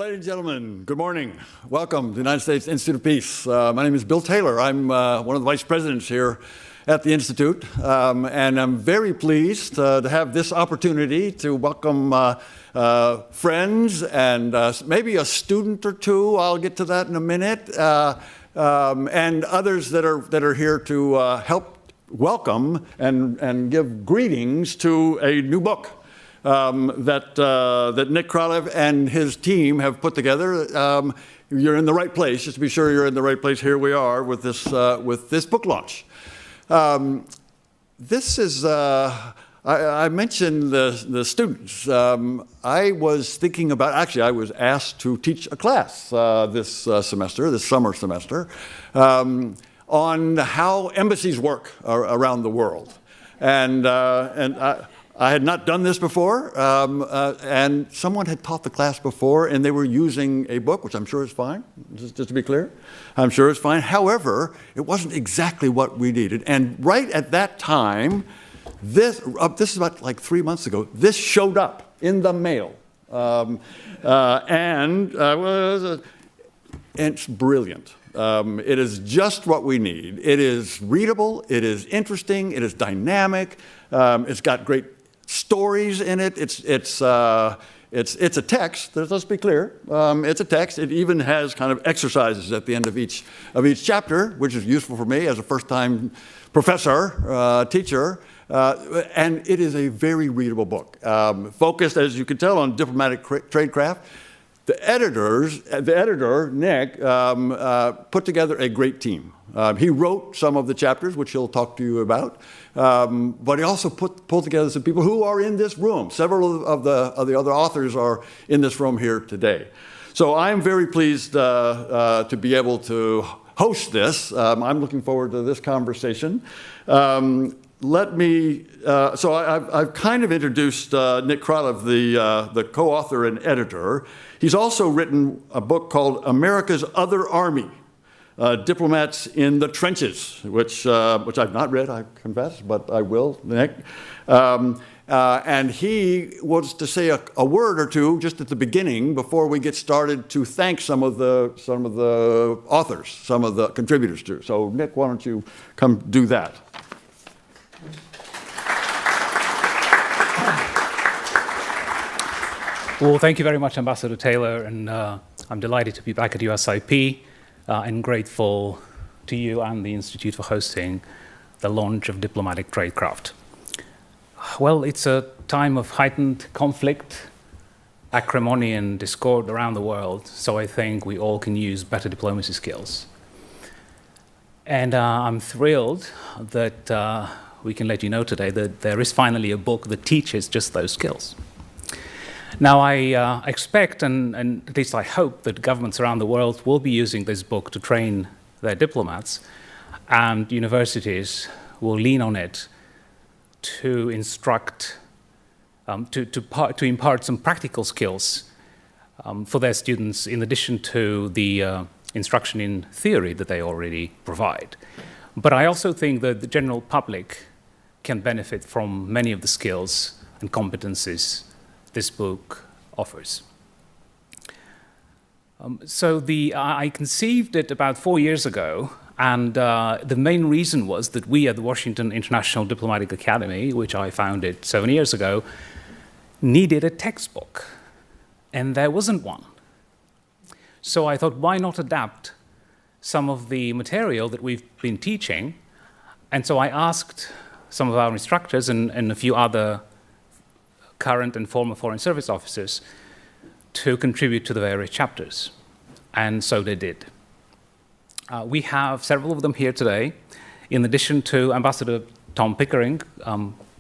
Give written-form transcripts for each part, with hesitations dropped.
Ladies and gentlemen, good morning. Welcome to the United States Institute of Peace. My name is Bill Taylor. I'm one of the vice presidents here at the Institute, and I'm very pleased to have this opportunity to welcome friends and maybe a student or two. I'll get to that in a minute, and others that are here to help welcome and give greetings to a new book that Nick Kralev and his team have put together. You're in the right place. Just to be sure you're in the right place, here we are with this book launch. This is, I mentioned the students. I was thinking about, actually I was asked to teach a class this summer semester, on how embassies work around the world. And I had not done this before, and someone had taught the class before, and they were using a book, which I'm sure is fine, just to be clear. I'm sure it's fine. However, it wasn't exactly what we needed. And right at that time, this is about like 3 months ago, this showed up in the mail. And it's brilliant. It is just what we need. It is readable, it is interesting, it is dynamic, it's got great stories in it. It's a text. Let's be clear. It's a text. It even has kind of exercises at the end of each chapter, which is useful for me as a first-time professor, teacher. And it is a very readable book, focused, as you can tell, on diplomatic tradecraft. The editor, Nick, put together a great team. He wrote some of the chapters, which he'll talk to you about, but he also pulled together some people who are in this room. Several of the other authors are in this room here today. So I'm very pleased to be able to host this. I'm looking forward to this conversation. So I've kind of introduced Nick Kralev, the co-author and editor. He's also written a book called America's Other Army, Diplomats in the Trenches, which I've not read, I confess, but I will, Nick. And he wants to say a word or two just at the beginning before we get started to thank some of the authors, some of the contributors too. So Nick, why don't you come do that? Well, thank you very much, Ambassador Taylor, and I'm delighted to be back at USIP and grateful to you and the Institute for hosting the launch of Diplomatic Tradecraft. Well, it's a time of heightened conflict, acrimony, and discord around the world, so I think we all can use better diplomacy skills. And I'm thrilled that we can let you know today that there is finally a book that teaches just those skills. Now, I expect, and at least I hope, that governments around the world will be using this book to train their diplomats, and universities will lean on it to instruct, to impart some practical skills for their students, in addition to the instruction in theory that they already provide. But I also think that the general public can benefit from many of the skills and competencies this book offers. I conceived it about 4 years ago, and the main reason was that we at the Washington International Diplomatic Academy, which I founded 7 years ago, needed a textbook, and there wasn't one. So I thought, why not adapt some of the material that we've been teaching? And so I asked some of our instructors and a few other current and former Foreign Service officers to contribute to the various chapters, and so they did. We have several of them here today, in addition to Ambassador Tom Pickering,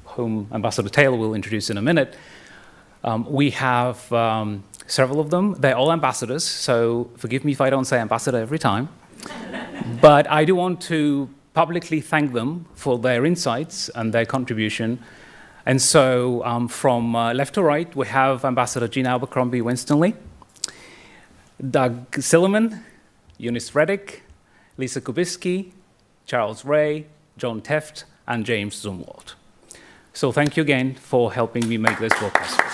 whom Ambassador Taylor will introduce in a minute. We have several of them. They're all ambassadors, so forgive me if I don't say ambassador every time. But I do want to publicly thank them for their insights and their contribution. And so from left to right, we have Ambassador Jean Abercrombie Winstanley, Doug Silliman, Eunice Reddick, Lisa Kubisky, Charles Ray, John Teft, and James Zumwalt. So thank you again for helping me make this book possible.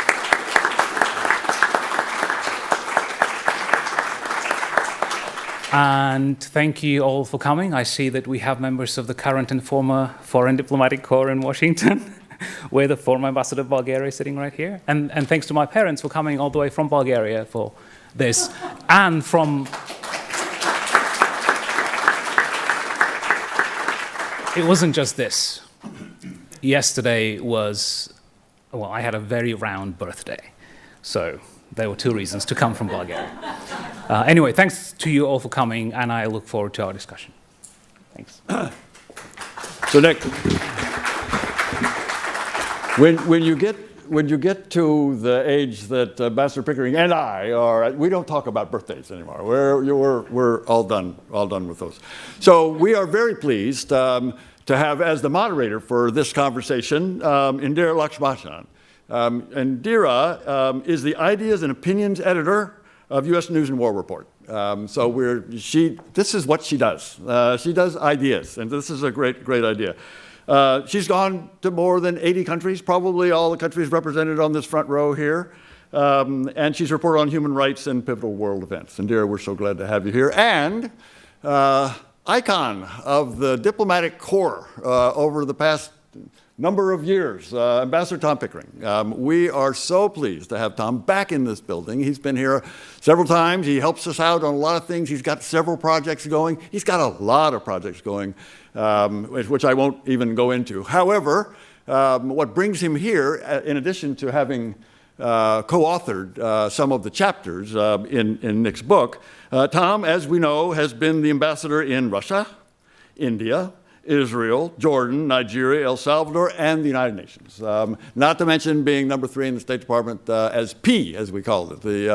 And thank you all for coming. I see that we have members of the current and former Foreign Diplomatic Corps in Washington, with the former ambassador of Bulgaria sitting right here. And thanks to my parents for coming all the way from Bulgaria for this. And from... It wasn't just this. Yesterday was, well, I had a very round birthday. So there were 2 reasons to come from Bulgaria. Anyway, thanks to you all for coming, and I look forward to our discussion. Thanks. So Nick, when you get to the age that Ambassador Pickering and I are, we don't talk about birthdays anymore. We're all done with those. So we are very pleased to have as the moderator for this conversation Indira Lakshmanan. Indira is the Ideas and Opinions Editor of U.S. News and War Report. This is what she does. She does ideas, and this is a great idea. She's gone to more than 80 countries, probably all the countries represented on this front row here. And she's reported on human rights and pivotal world events. Indira, we're so glad to have you here. And icon of the diplomatic corps over the past number of years, Ambassador Tom Pickering. We are so pleased to have Tom back in this building. He's been here several times. He helps us out on a lot of things. He's got several projects going. He's got a lot of projects going, which I won't even go into. However, what brings him here, in addition to having co-authored some of the chapters in Nick's book, Tom, as we know, has been the ambassador in Russia, India, Israel, Jordan, Nigeria, El Salvador, and the United Nations. Not to mention being number 3 in the State Department as P, as we called it, the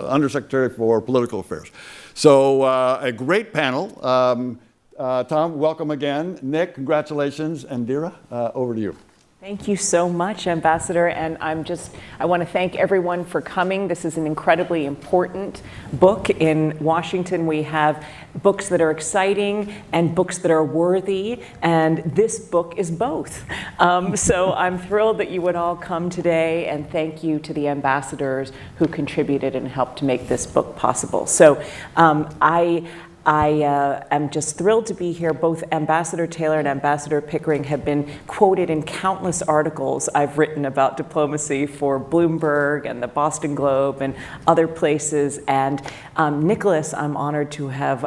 Undersecretary for Political Affairs. So a great panel. Tom, welcome again. Nick, congratulations. And Indira, over to you. Thank you so much, Ambassador, and I want to thank everyone for coming. This is an incredibly important book. In Washington, we have books that are exciting and books that are worthy, and this book is both. So I'm thrilled that you would all come today, and thank you to the ambassadors who contributed and helped to make this book possible. So I am just thrilled to be here. Both Ambassador Taylor and Ambassador Pickering have been quoted in countless articles I've written about diplomacy for Bloomberg and the Boston Globe and other places. And Nicholas, I'm honored to have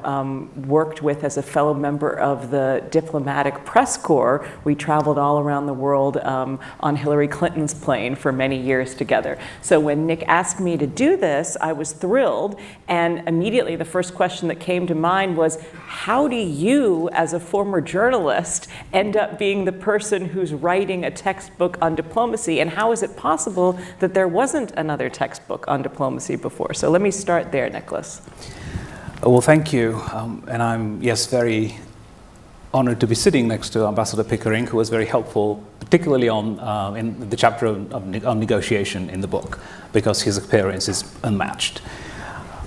worked with as a fellow member of the Diplomatic Press Corps. We traveled all around the world on Hillary Clinton's plane for many years together. So when Nick asked me to do this, I was thrilled. And immediately the first question that came to mind was, how do you, as a former journalist, end up being the person who's writing a textbook on diplomacy? And how is it possible that there wasn't another textbook on diplomacy before? So let me start there, Nicholas. Well, thank you. And I'm, yes, very honored to be sitting next to Ambassador Pickering, who was very helpful, particularly in the chapter on negotiation in the book, because his experience is unmatched.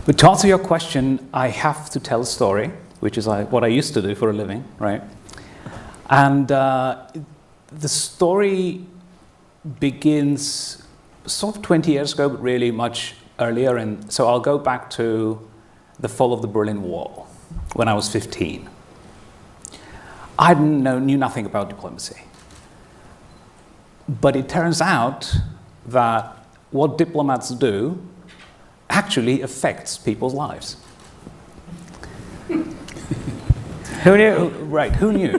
But to answer your question, I have to tell a story, which is what I used to do for a living, right? And the story begins sort of 20 years ago, but really much earlier. And so I'll go back to the fall of the Berlin Wall, when I was 15. I knew nothing about diplomacy. But it turns out that what diplomats do actually affects people's lives. Who knew? Right, who knew?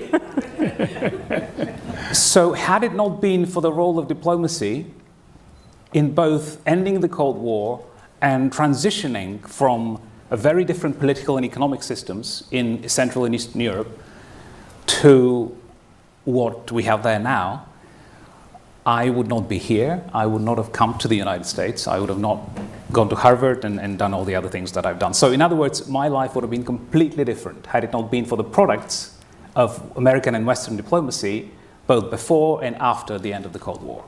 So had it not been for the role of diplomacy in both ending the Cold War and transitioning from a very different political and economic systems in Central and Eastern Europe to what we have there now, I would not be here. I would not have come to the United States. I would have not gone to Harvard and done all the other things that I've done. So in other words, my life would have been completely different had it not been for the products of American and Western diplomacy, both before and after the end of the Cold War.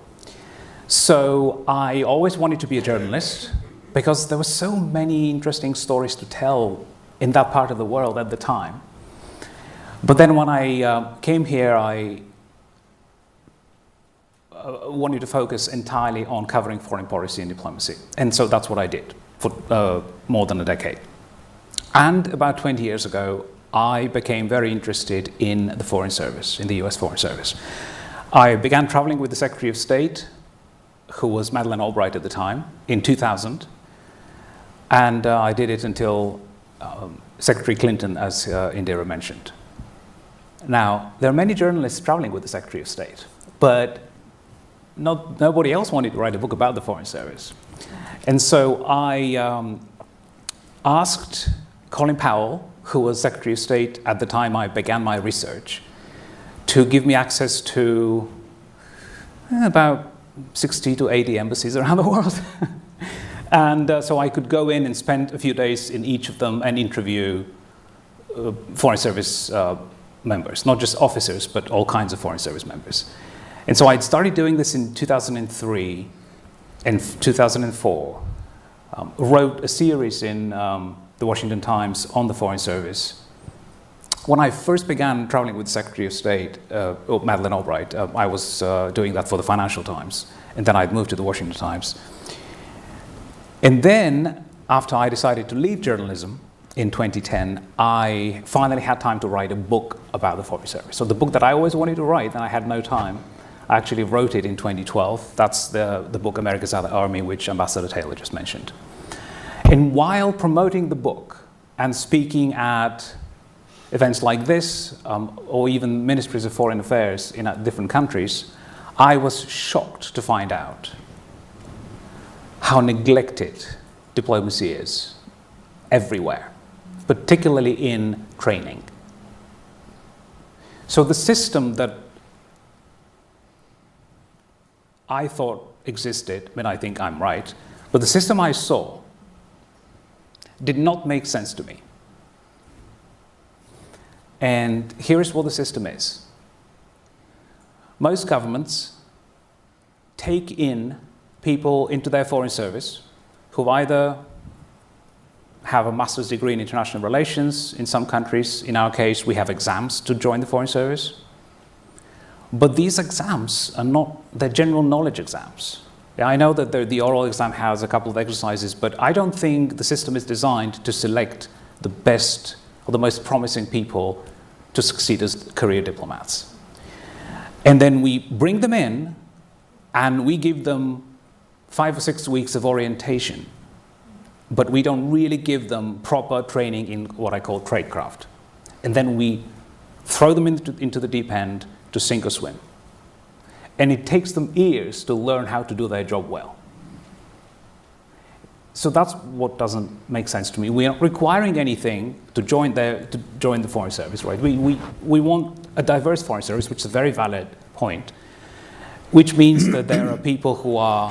So I always wanted to be a journalist because there were so many interesting stories to tell in that part of the world at the time. But then when I came here, I wanted to focus entirely on covering foreign policy and diplomacy. And so that's what I did for more than a decade. And about 20 years ago, I became very interested in the Foreign Service, in the US Foreign Service. I began traveling with the Secretary of State, who was Madeleine Albright at the time, in 2000. And I did it until Secretary Clinton, as Indira mentioned. Now, there are many journalists traveling with the Secretary of State, but nobody else wanted to write a book about the Foreign Service. And so I asked Colin Powell, who was Secretary of State at the time I began my research, to give me access to about 60 to 80 embassies around the world. And so I could go in and spend a few days in each of them and interview Foreign Service members, not just officers, but all kinds of Foreign Service members. And so I started doing this in 2003 and 2004, wrote a series in the Washington Times on the Foreign Service. When I first began traveling with the Secretary of State, Madeleine Albright, I was doing that for the Financial Times, and then I'd moved to the Washington Times. And then, after I decided to leave journalism in 2010, I finally had time to write a book about the Foreign Service. So the book that I always wanted to write, and I had no time, I actually wrote it in 2012. That's the book America's Other Army, which Ambassador Taylor just mentioned. And while promoting the book and speaking at events like this, or even ministries of foreign affairs in different countries, I was shocked to find out how neglected diplomacy is everywhere, particularly in training. So the system that I thought existed, I think I'm right, but the system I saw did not make sense to me. And here's what the system is. Most governments take in people into their foreign service who either have a master's degree in international relations in some countries. In our case, we have exams to join the foreign service. But these exams are not the general knowledge exams. I know that the oral exam has a couple of exercises, but I don't think the system is designed to select the best or the most promising people to succeed as career diplomats. And then we bring them in and we give them 5 or 6 weeks of orientation, but we don't really give them proper training in what I call tradecraft. And then we throw them into the deep end to sink or swim. And it takes them years to learn how to do their job well. So that's what doesn't make sense to me. We are not requiring anything to join the Foreign Service, right? We want a diverse Foreign Service, which is a very valid point, which means that there are people who are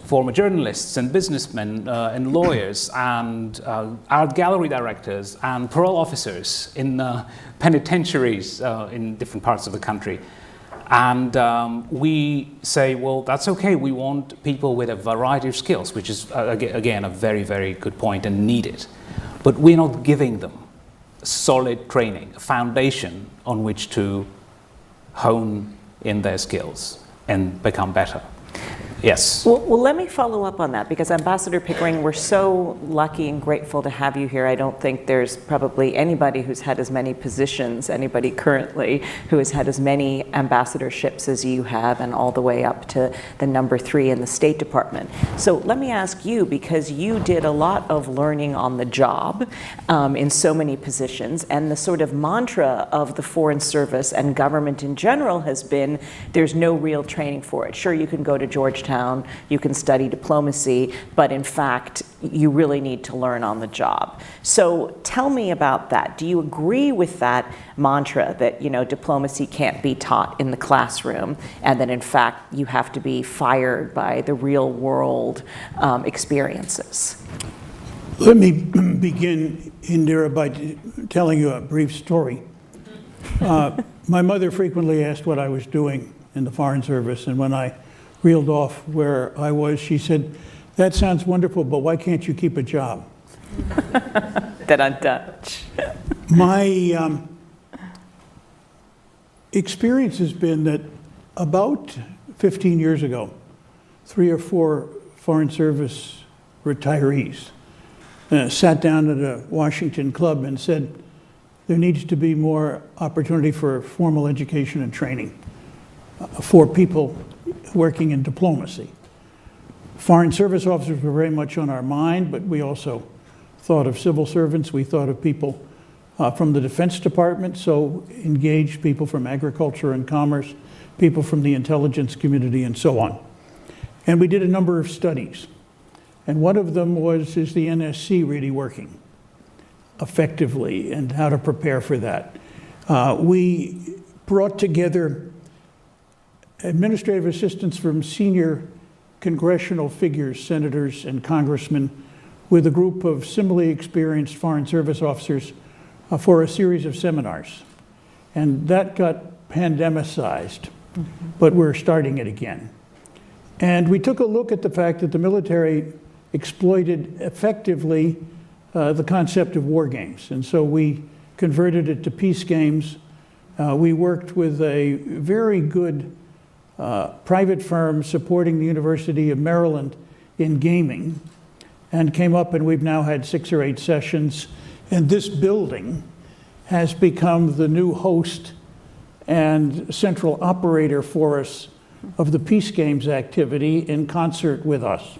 former journalists and businessmen and lawyers and art gallery directors and parole officers in penitentiaries in different parts of the country. And we say, well, that's okay. We want people with a variety of skills, which is, again, a very, very good point and needed. But we're not giving them solid training, a foundation on which to hone in their skills and become better. Yes. Well, let me follow up on that, because Ambassador Pickering, we're so lucky and grateful to have you here. I don't think there's probably anybody who's had as many positions, anybody currently who has had as many ambassadorships as you have, and all the way up to the number 3 in the State Department. So let me ask you, because you did a lot of learning on the job in so many positions, and the sort of mantra of the Foreign Service and government in general has been, there's no real training for it. Sure, you can go to Georgetown, you can study diplomacy, but in fact, you really need to learn on the job. So tell me about that. Do you agree with that mantra that, diplomacy can't be taught in the classroom, and that in fact you have to be fired by the real world experiences? Let me begin, Indira, by telling you a brief story. My mother frequently asked what I was doing in the Foreign Service, and when I reeled off where I was, she said, "That sounds wonderful, but why can't you keep a job?" That I'm Dutch. My experience has been that about 15 years ago, 3 or 4 Foreign Service retirees sat down at a Washington club and said, there needs to be more opportunity for formal education and training for people working in diplomacy. Foreign service officers were very much on our mind, but we also thought of civil servants. We thought of people from the Defense Department, so engaged people from agriculture and commerce, people from the intelligence community, and so on. And we did a number of studies. And one of them was, is the NSC really working effectively, and how to prepare for that? We brought together administrative assistants from senior congressional figures, senators and congressmen, with a group of similarly experienced foreign service officers for a series of seminars. And that got pandemicized, but we're starting it again. And we took a look at the fact that the military exploited effectively the concept of war games. And so we converted it to peace games. We worked with a very good private firm supporting the University of Maryland in gaming, and came up, and we've now had 6 or 8 sessions. And this building has become the new host and central operator for us of the Peace Games activity in concert with us.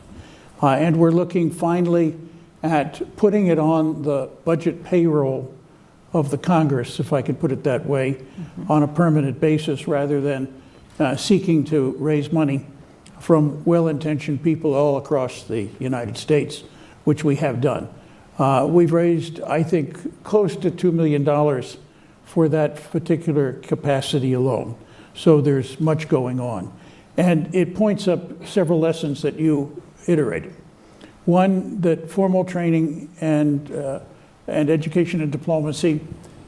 And we're looking finally at putting it on the budget payroll of the Congress, if I can put it that way, on a permanent basis, rather than seeking to raise money from well-intentioned people all across the United States, which we have done. We've raised, I think, close to $2 million for that particular capacity alone. So there's much going on. And it points up several lessons that you iterated. One, that formal training and education and diplomacy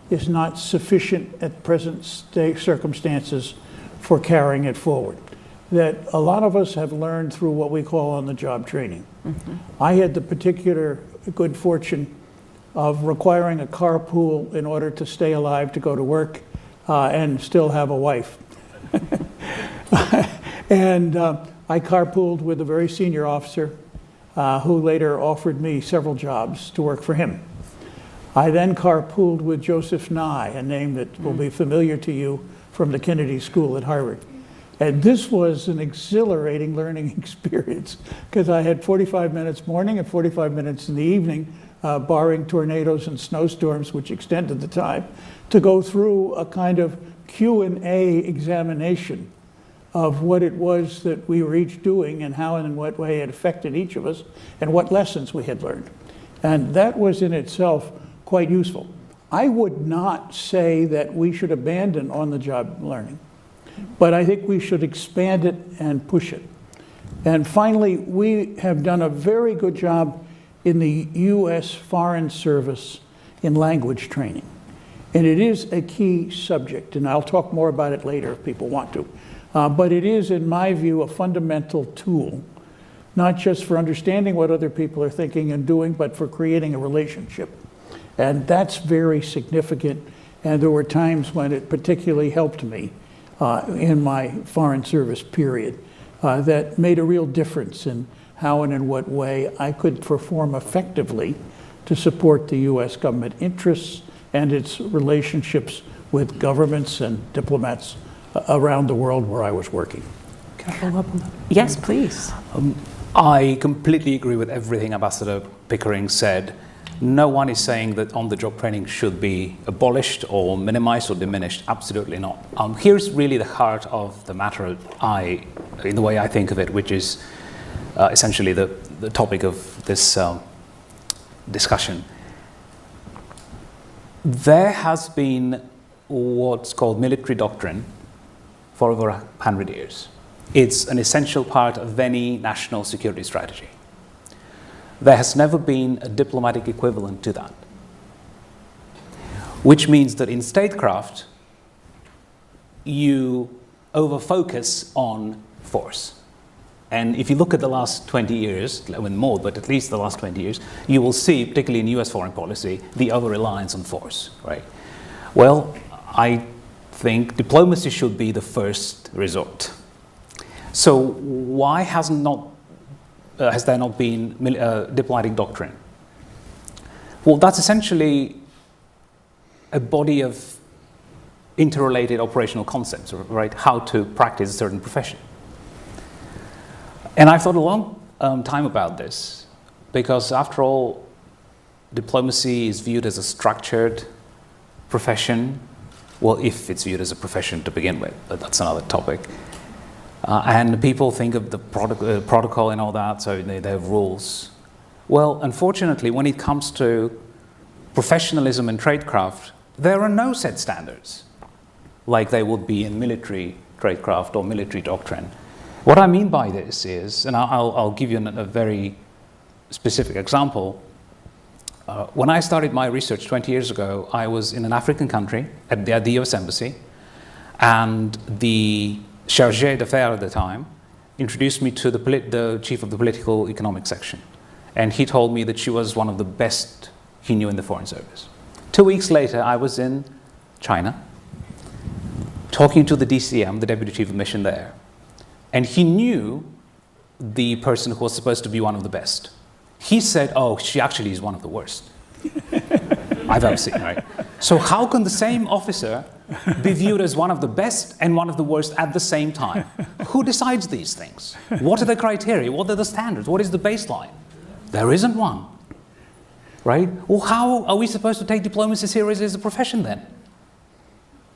is not sufficient at present circumstances for carrying it forward. That a lot of us have learned through what we call on-the-job training. I had the particular good fortune of requiring a carpool in order to stay alive to go to work and still have a wife. And I carpooled with a very senior officer who later offered me several jobs to work for him. I then carpooled with Joseph Nye, a name that will be familiar to you from the Kennedy School at Harvard. And this was an exhilarating learning experience, because I had 45 minutes morning and 45 minutes in the evening, barring tornadoes and snowstorms, which extended the time, to go through a kind of Q&A examination of what it was that we were each doing and how and in what way it affected each of us and what lessons we had learned. And that was in itself quite useful. I would not say that we should abandon on-the-job learning, but I think we should expand it and push it. And finally, we have done a very good job in the U.S. Foreign Service in language training. And it is a key subject, and I'll talk more about it later if people want to. But it is, in my view, a fundamental tool, not just for understanding what other people are thinking and doing, but for creating a relationship. And that's very significant, and there were times when it particularly helped me in my foreign service period that made a real difference in how and in what way I could perform effectively to support the U.S. government interests and its relationships with governments and diplomats around the world where I was working. Can I follow up on that? Yes, please. I completely agree with everything Ambassador Pickering said. No one is saying that on-the-job training should be abolished or minimized or diminished. Absolutely not. Here's really the heart of the matter, in the way I think of it, which is essentially the topic of this discussion. There has been what's called military doctrine for over 100 years. It's an essential part of any national security strategy. There has never been a diplomatic equivalent to that, which means that in statecraft, you over-focus on force. And if you look at the last 20 years, I mean more, but at least the last 20 years, you will see, particularly in US foreign policy, the over-reliance on force, right? Well, I think diplomacy should be the first resort. So why has there not been diplomatic doctrine? Well, that's essentially a body of interrelated operational concepts, right? How to practice a certain profession. And I've thought a long time about this, because after all, diplomacy is viewed as a structured profession. Well, if it's viewed as a profession to begin with, but that's another topic. And people think of the protocol and all that, so they have rules. Well, unfortunately, when it comes to professionalism and tradecraft, there are no set standards, like there would be in military tradecraft or military doctrine. What I mean by this is, and I'll give you a very specific example. When I started my research 20 years ago, I was in an African country at the US Embassy, and the chargé d'affaires at the time introduced me to the chief of the political economic section. And he told me that she was one of the best he knew in the Foreign Service. 2 weeks later, I was in China, talking to the DCM, the Deputy Chief of Mission there. And he knew the person who was supposed to be one of the best. He said, oh, she actually is one of the worst I've ever seen, right? So how can the same officer be viewed as one of the best and one of the worst at the same time? Who decides these things? What are the criteria? What are the standards? What is the baseline? There isn't one, right? Well, how are we supposed to take diplomacy seriously as a profession then?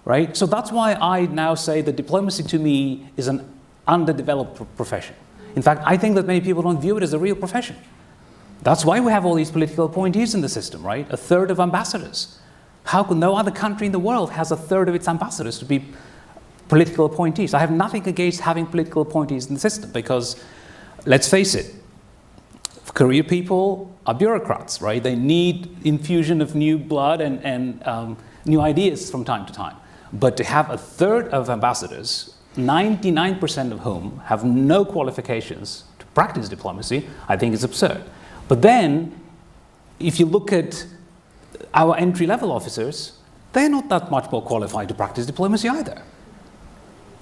Right? So that's why I now say that diplomacy to me is an underdeveloped profession. In fact, I think that many people don't view it as a real profession. That's why we have all these political appointees in the system, right? A third of ambassadors. How come no other country in the world has a third of its ambassadors to be political appointees? I have nothing against having political appointees in the system because, let's face it, career people are bureaucrats, right? They need infusion of new blood and new ideas from time to time. But to have a third of ambassadors, 99% of whom have no qualifications to practice diplomacy, I think is absurd. But then, if you look at our entry-level officers, they're not that much more qualified to practice diplomacy either.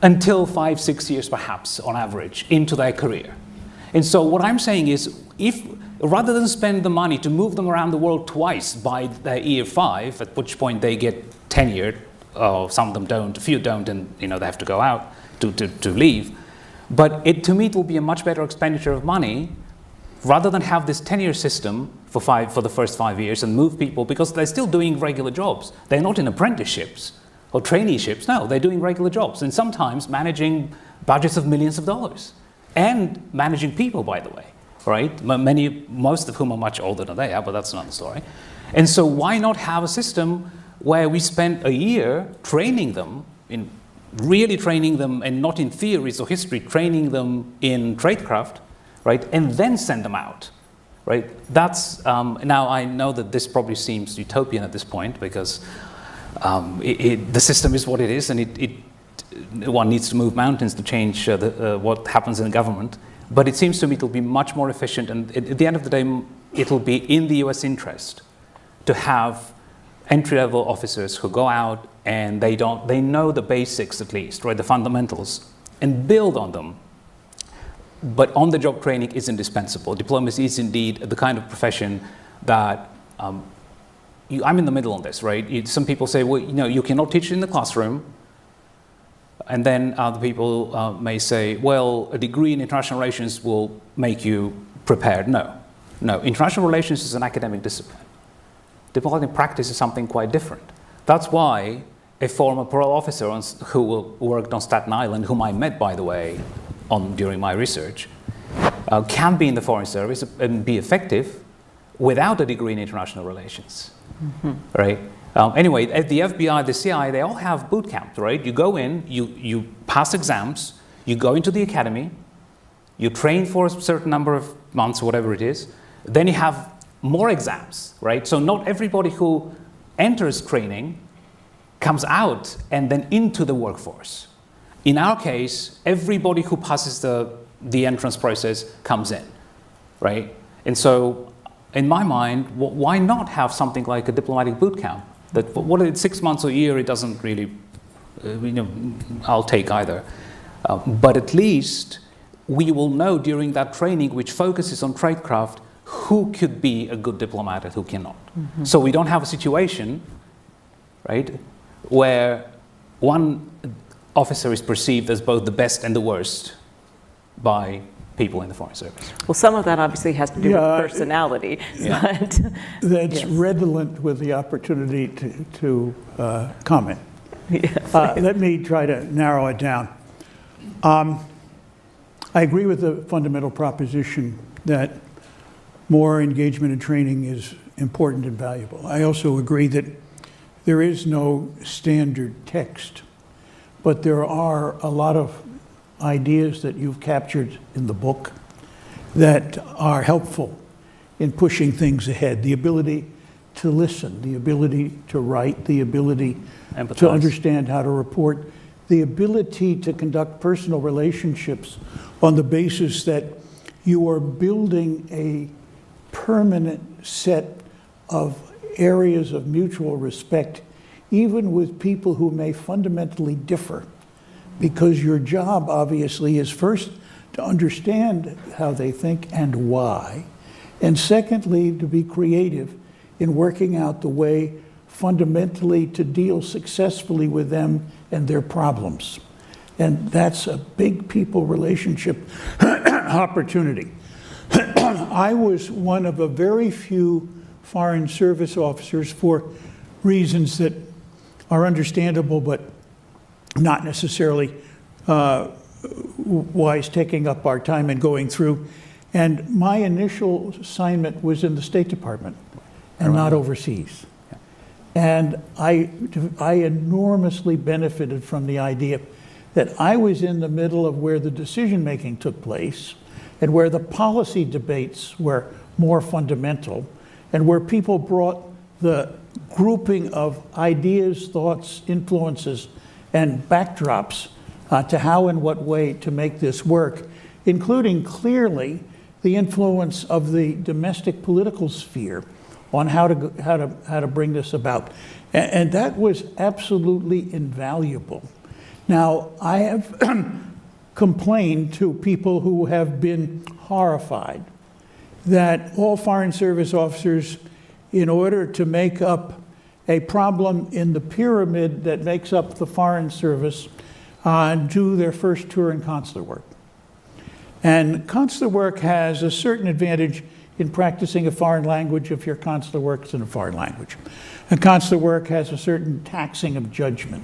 Until 5, 6 years perhaps, on average, into their career. And so what I'm saying is, if rather than spend the money to move them around the world twice by their year 5, at which point they get tenured, some of them don't, a few don't, and they have to go out to leave. But to me, it will be a much better expenditure of money rather than have this tenure system for the first 5 years and move people, because they're still doing regular jobs. They're not in apprenticeships or traineeships. No, they're doing regular jobs, and sometimes managing budgets of millions of dollars and managing people, by the way, right? Most of whom are much older than they are, but that's another story. And so why not have a system where we spend a year training them, really training them, and not in theories or history, training them in tradecraft, right, and then send them out, right? That's, now I know that this probably seems utopian at this point because the system is what it is, and one needs to move mountains to change what happens in the government. But it seems to me it'll be much more efficient, and at the end of the day, it'll be in the US interest to have entry-level officers who go out and they know the basics at least, right, the fundamentals, and build on them. But on-the-job training is indispensable. Diplomacy is indeed the kind of profession that I'm in the middle on this, right? Some people say, well, you cannot teach it in the classroom. And then other people may say, well, a degree in international relations will make you prepared. No, international relations is an academic discipline. Diplomatic practice is something quite different. That's why a former parole officer who worked on Staten Island, whom I met, by the way, during my research, can be in the Foreign Service and be effective without a degree in international relations, right? Anyway, at the FBI, the CIA, they all have boot camps, right? You go in, you pass exams, you go into the academy, you train for a certain number of months, whatever it is, then you have more exams, right? So not everybody who enters training comes out and then into the workforce. In our case, everybody who passes the entrance process comes in, right? And so, in my mind, why not have something like a diplomatic boot camp? That what it's 6 months or a year, it doesn't really, I'll take either. But at least we will know during that training, which focuses on tradecraft, who could be a good diplomat and who cannot. So we don't have a situation, right, where one officer is perceived as both the best and the worst by people in the Foreign Service. Well, some of that obviously has to do Yeah, with personality, but That's Yes. redolent with the opportunity to comment. yes. Let me try to narrow it down. I agree with the fundamental proposition that more engagement and training is important and valuable. I also agree that there is no standard text, but there are a lot of ideas that you've captured in the book that are helpful in pushing things ahead. The ability to listen, the ability to write, the ability to Empathize. understand how to report, the ability to conduct personal relationships on the basis that you are building a permanent set of areas of mutual respect, even with people who may fundamentally differ, because your job obviously is first to understand how they think and why, and secondly, to be creative in working out the way fundamentally to deal successfully with them and their problems. And that's a big people relationship opportunity. I was one of a very few Foreign Service officers, for reasons that are understandable but not necessarily wise, taking up our time and going through. And my initial assignment was in the State Department and not overseas. And I enormously benefited from the idea that I was in the middle of where the decision-making took place and where the policy debates were more fundamental and where people brought the grouping of ideas, thoughts, influences, and backdrops to how and what way to make this work, including clearly the influence of the domestic political sphere on how to bring this about. And that was absolutely invaluable. Now, I have complained to people who have been horrified that all Foreign Service officers, in order to make up a problem in the pyramid that makes up the Foreign Service, do their first tour in consular work. And consular work has a certain advantage in practicing a foreign language if your consular work is in a foreign language. And consular work has a certain taxing of judgment.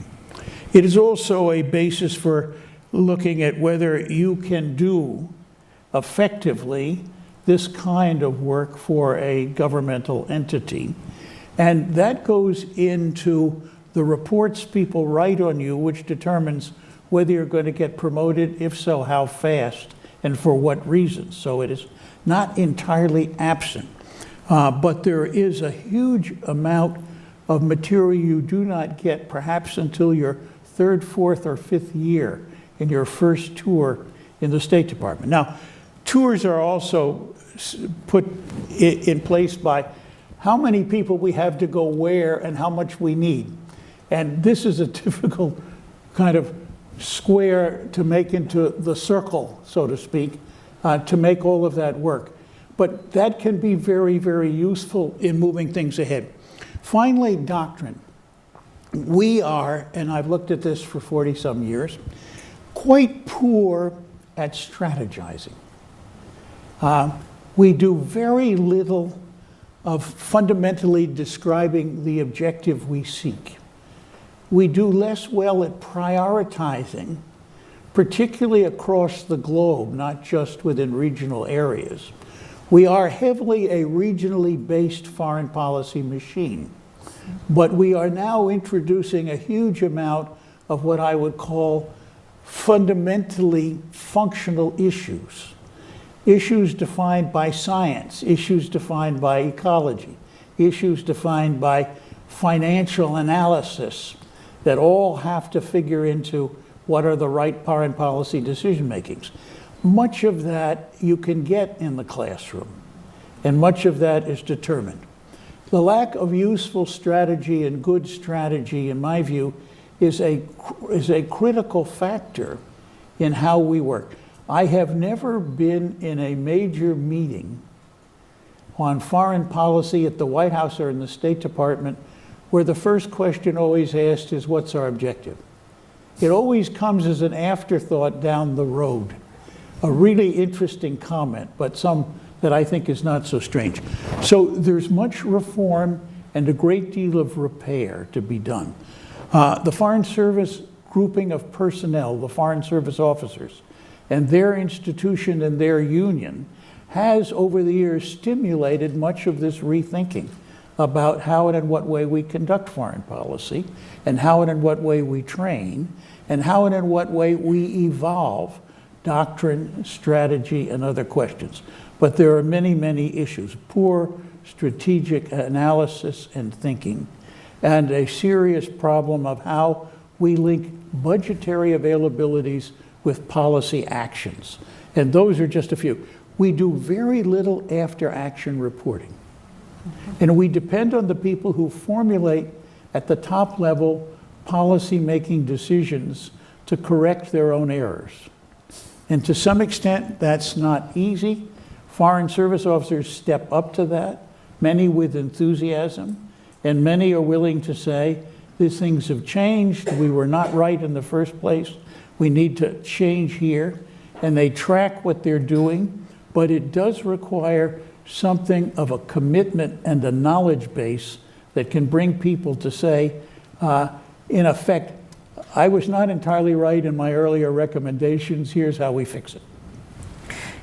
It is also a basis for looking at whether you can do effectively this kind of work for a governmental entity. And that goes into the reports people write on you, which determines whether you're going to get promoted, if so, how fast, and for what reasons. So it is not entirely absent. But there is a huge amount of material you do not get perhaps until your third, fourth, or fifth year in your first tour in the State Department. Now, tours are also put in place by how many people we have to go where and how much we need. And this is a difficult kind of square to make into the circle, so to speak, to make all of that work. But that can be very, very useful in moving things ahead. Finally, doctrine. We are, and I've looked at this for 40-some years, quite poor at strategizing. We do very little of fundamentally describing the objective we seek. We do less well at prioritizing, particularly across the globe, not just within regional areas. We are heavily a regionally based foreign policy machine, but we are now introducing a huge amount of what I would call fundamentally functional issues. Issues defined by science, issues defined by ecology, issues defined by financial analysis that all have to figure into what are the right foreign policy decision makings. Much of that you can get in the classroom, and much of that is determined. The lack of useful strategy and good strategy, in my view, is a critical factor in how we work. I have never been in a major meeting on foreign policy at the White House or in the State Department where the first question always asked is, what's our objective? It always comes as an afterthought down the road. A really interesting comment, but some that I think is not so strange. So there's much reform and a great deal of repair to be done. The Foreign Service grouping of personnel, the Foreign Service officers, and their institution and their union has over the years stimulated much of this rethinking about how and in what way we conduct foreign policy, and how and in what way we train, and how and in what way we evolve doctrine, strategy, and other questions. But there are many, many issues. Poor strategic analysis and thinking, and a serious problem of how we link budgetary availabilities with policy actions. And those are just a few. We do very little after-action reporting. And we depend on the people who formulate at the top level policy-making decisions to correct their own errors. And to some extent, that's not easy. Foreign Service officers step up to that, many with enthusiasm, and many are willing to say, these things have changed, we were not right in the first place, we need to change here, and they track what they're doing, but it does require something of a commitment and a knowledge base that can bring people to say, in effect, I was not entirely right in my earlier recommendations, here's how we fix it.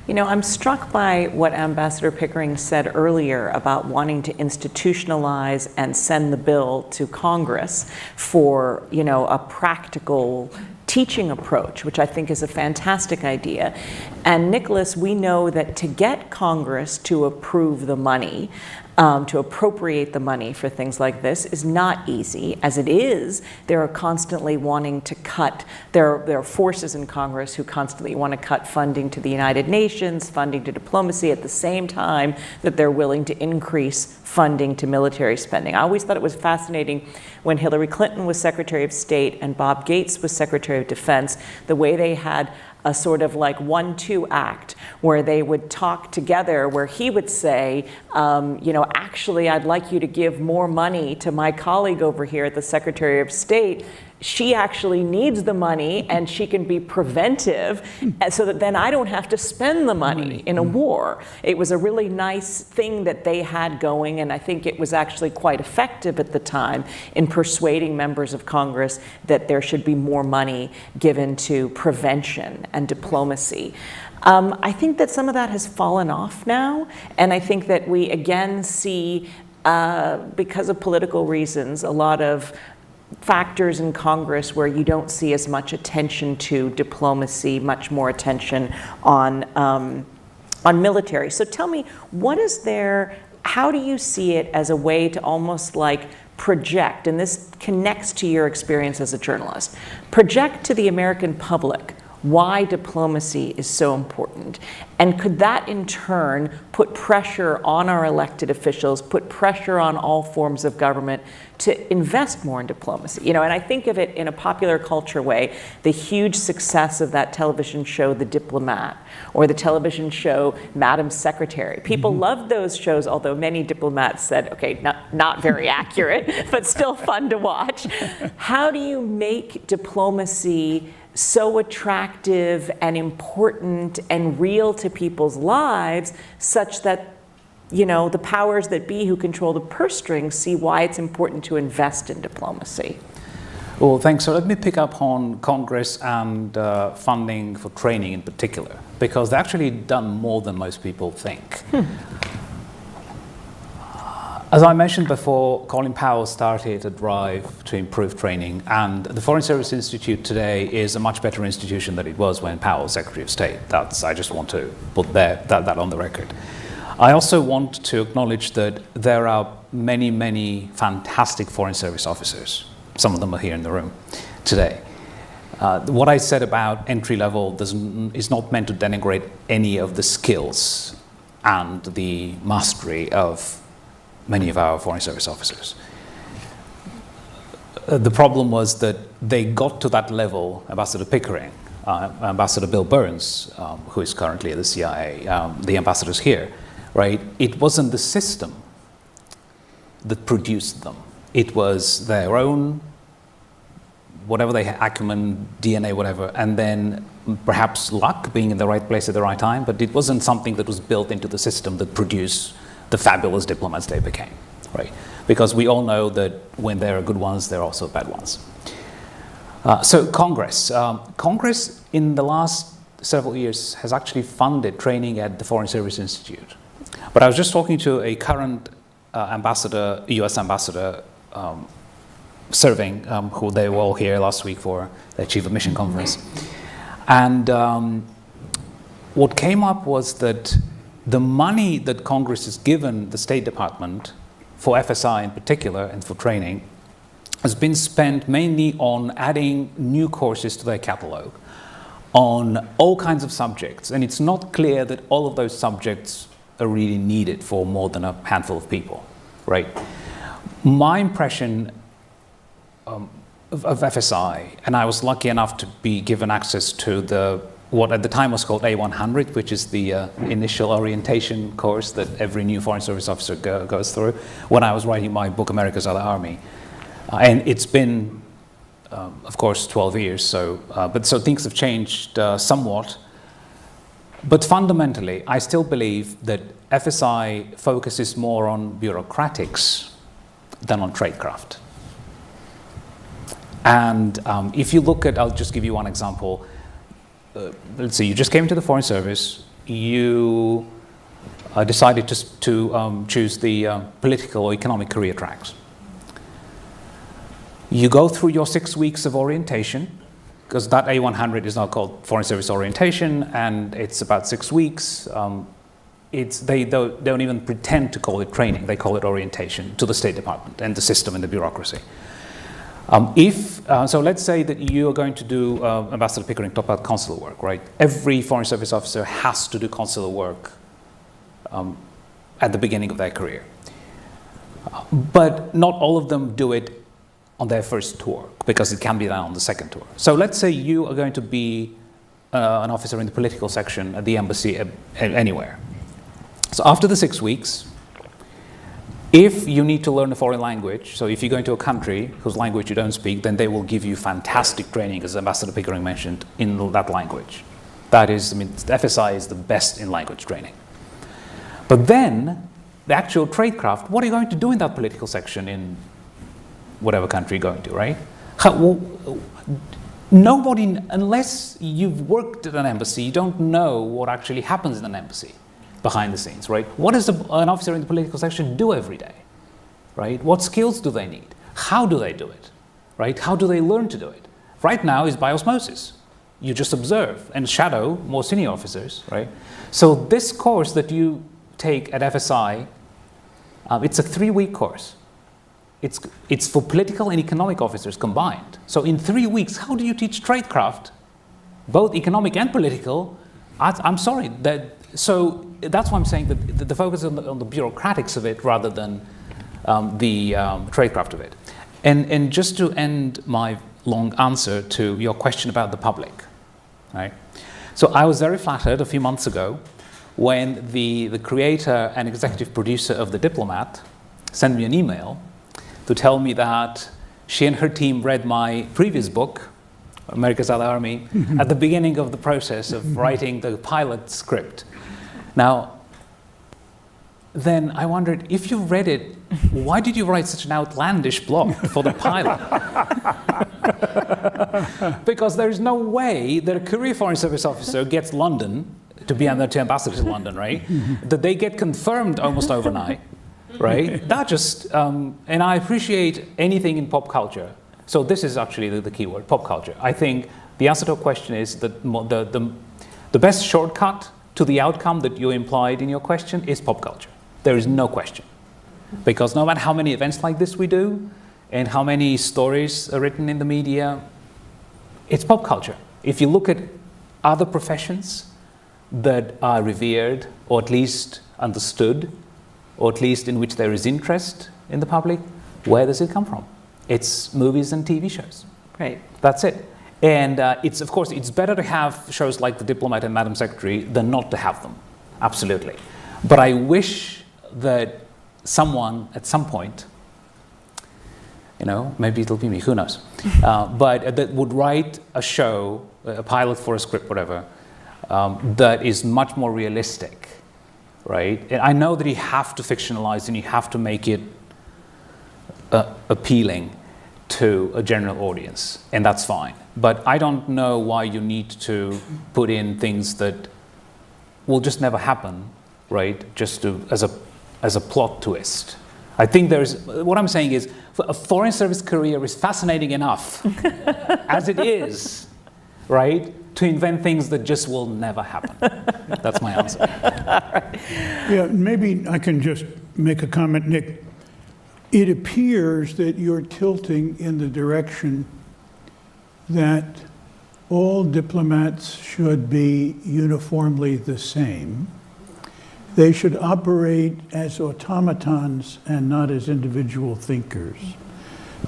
You know, I'm struck by what Ambassador Pickering said earlier about wanting to institutionalize and send the bill to Congress for, you know, a practical teaching approach, which I think is a fantastic idea. And Nicholas, we know that to get Congress to approve the money, to appropriate the money for things like this is not easy. As it is, there are constantly wanting to cut, there are forces in Congress who constantly want to cut funding to the United Nations, funding to diplomacy, at the same time that they're willing to increase funding to military spending. I always thought it was fascinating when Hillary Clinton was Secretary of State and Bob Gates was Secretary of Defense, the way they had a sort of like 1-2 act where they would talk together, where he would say, you know, actually, I'd like you to give more money to my colleague over here at the Secretary of State. She actually needs the money and she can be preventive so that then I don't have to spend the money in a war. It was a really nice thing that they had going, and I think it was actually quite effective at the time in persuading members of Congress that there should be more money given to prevention and diplomacy. I think that some of that has fallen off now, and I think that we again see, because of political reasons, a lot of factors in Congress where you don't see as much attention to diplomacy, much more attention on military. So tell me, what is there, how do you see it as a way to almost like project, and this connects to your experience as a journalist, project to the American public why diplomacy is so important? And could that in turn put pressure on our elected officials, put pressure on all forms of government to invest more in diplomacy? You know, and I think of it in a popular culture way, the huge success of that television show, The Diplomat, or the television show, Madam Secretary. People loved those shows, although many diplomats said, okay, not very accurate, but still fun to watch. How do you make diplomacy so attractive and important and real to people's lives such that, you know, the powers that be who control the purse strings see why it's important to invest in diplomacy? Well, thanks. So let me pick up on Congress and funding for training in particular, because they've actually done more than most people think. As I mentioned before, Colin Powell started a drive to improve training, and the Foreign Service Institute today is a much better institution than it was when Powell was Secretary of State. I just want to put that on the record. I also want to acknowledge that there are many, many fantastic Foreign Service officers. Some of them are here in the room today. What I said about entry level is not meant to denigrate any of the skills and the mastery of many of our Foreign Service officers. The problem was that they got to that level, Ambassador Pickering, Ambassador Bill Burns, who is currently at the CIA, the ambassadors here, right? It wasn't the system that produced them. It was their own, whatever they had, acumen, DNA, whatever, and then perhaps luck, being in the right place at the right time, but it wasn't something that was built into the system that produced the fabulous diplomats they became, right? Because we all know that when there are good ones, there are also bad ones. So Congress. Congress in the last several years has actually funded training at the Foreign Service Institute. But I was just talking to a current ambassador, US ambassador, serving, who they were all here last week for the Chief of Mission Conference. And what came up was that the money that Congress has given the State Department for FSI in particular and for training has been spent mainly on adding new courses to their catalog on all kinds of subjects. And it's not clear that all of those subjects are really needed for more than a handful of people, right? My impression of FSI, and I was lucky enough to be given access to what at the time was called A100, which is the initial orientation course that every new Foreign Service officer goes through, when I was writing my book, America's Other Army. And it's been, of course, 12 years, so things have changed somewhat. But fundamentally, I still believe that FSI focuses more on bureaucratics than on tradecraft. And if you look at, I'll just give you one example. Let's say you just came into the Foreign Service, you decided to choose the political or economic career tracks. You go through your 6 weeks of orientation, because that A100 is now called Foreign Service Orientation, and it's about 6 weeks. They don't even pretend to call it training, they call it orientation to the State Department and the system and the bureaucracy. So let's say that you are going to do, Ambassador Pickering talked about consular work, right? Every Foreign Service officer has to do consular work at the beginning of their career. But not all of them do it on their first tour, because it can be done on the second tour. So let's say you are going to be an officer in the political section at the embassy anywhere. So after the 6 weeks, if you need to learn a foreign language, so if you go into a country whose language you don't speak, then they will give you fantastic training, as Ambassador Pickering mentioned, in that language. That is, I mean, the FSI is the best in language training. But then, the actual tradecraft, what are you going to do in that political section in whatever country you're going to, right? Nobody, unless you've worked at an embassy, you don't know what actually happens in an embassy behind the scenes, right? What does an officer in the political section do every day, right? What skills do they need? How do they do it, right? How do they learn to do it? Right now is by osmosis. You just observe and shadow more senior officers, right? So this course that you take at FSI, it's a 3-week course. It's for political and economic officers combined. So in 3 weeks, how do you teach tradecraft, both economic and political? I'm sorry. So that's why I'm saying that the focus on the bureaucratics of it rather than the tradecraft of it. And just to end my long answer to your question about the public, right? So I was very flattered a few months ago when the creator and executive producer of The Diplomat sent me an email to tell me that she and her team read my previous book, America's Other Army, at the beginning of the process of writing the pilot script. Now, then I wondered, if you read it, why did you write such an outlandish plot for the pilot? Because there's no way that a career Foreign Service officer gets London, to be under two ambassadors in London, right? That they get confirmed almost overnight. Right? That just, and I appreciate anything in pop culture. So this is actually the key word, pop culture. I think the answer to a question is that the best shortcut to the outcome that you implied in your question is pop culture. There is no question. Because no matter how many events like this we do, and how many stories are written in the media, it's pop culture. If you look at other professions that are revered, or at least understood, or at least in which there is interest in the public, where does it come from? It's movies and TV shows. Right. That's it. And of course, it's better to have shows like The Diplomat and Madam Secretary than not to have them. Absolutely. But I wish that someone at some point, maybe it'll be me, who knows, but that would write a show, a pilot for a script, whatever, that is much more realistic, right? And I know that you have to fictionalize and you have to make it appealing to a general audience, and that's fine. But I don't know why you need to put in things that will just never happen, right? Just as a plot twist. I think what I'm saying is, a foreign service career is fascinating enough as it is, right? To invent things that just will never happen. That's my answer. Yeah, maybe I can just make a comment, Nick. It appears that you're tilting in the direction that all diplomats should be uniformly the same. They should operate as automatons and not as individual thinkers.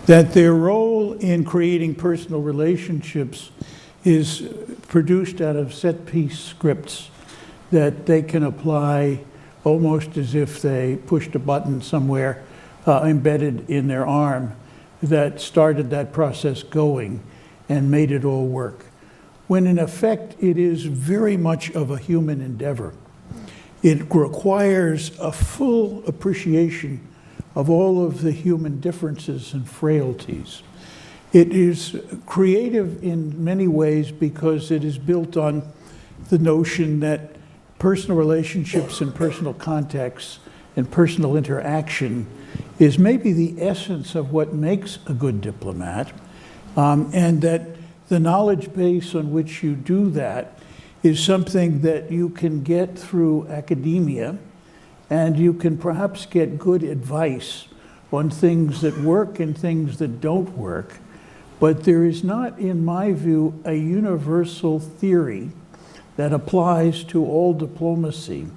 That their role in creating personal relationships is produced out of set-piece scripts that they can apply almost as if they pushed a button somewhere embedded in their arm that started that process going and made it all work. When in effect, it is very much of a human endeavor. It requires a full appreciation of all of the human differences and frailties. It is creative in many ways because it is built on the notion that personal relationships and personal contacts and personal interaction is maybe the essence of what makes a good diplomat, and that the knowledge base on which you do that is something that you can get through academia, and you can perhaps get good advice on things that work and things that don't work. But there is not, in my view, a universal theory that applies to all diplomacy,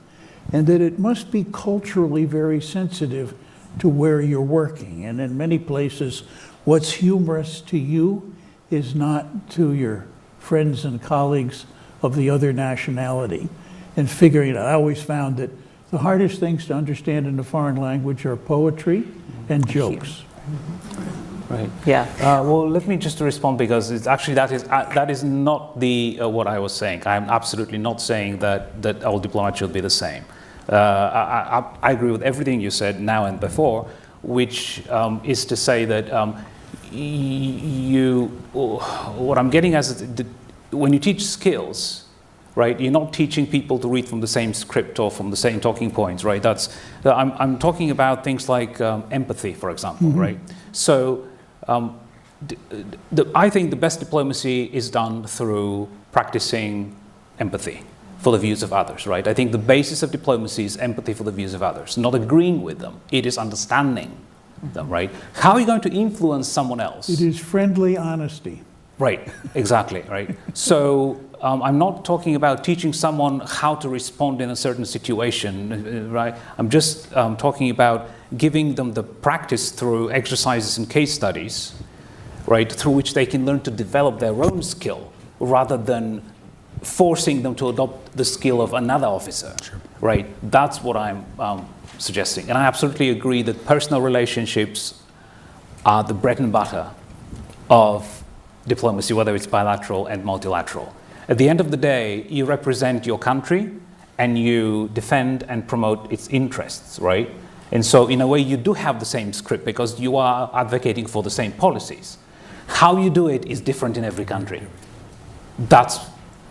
and that it must be culturally very sensitive to where you're working. And in many places, what's humorous to you is not to your friends and colleagues of the other nationality. And figuring it out, I always found that the hardest things to understand in a foreign language are poetry and jokes. Right. Yeah. Well, let me just respond, because it's actually that is not what I was saying. I'm absolutely not saying that all diplomats should be the same. I agree with everything you said now and before, which is to say that what I'm getting as when you teach skills, right? You're not teaching people to read from the same script or from the same talking points, right? I'm talking about things like empathy, for example, right? So I think the best diplomacy is done through practicing empathy for the views of others, right? I think the basis of diplomacy is empathy for the views of others, not agreeing with them. It is understanding them, right? How are you going to influence someone else? It is friendly honesty. Right, exactly, right? So I'm not talking about teaching someone how to respond in a certain situation, right? I'm just talking about giving them the practice through exercises and case studies, right, through which they can learn to develop their own skill rather than forcing them to adopt the skill of another officer, right? That's what I'm suggesting. And I absolutely agree that personal relationships are the bread and butter of diplomacy, whether it's bilateral and multilateral. At the end of the day, you represent your country and you defend and promote its interests, right? And so in a way, you do have the same script because you are advocating for the same policies. How you do it is different in every country. That's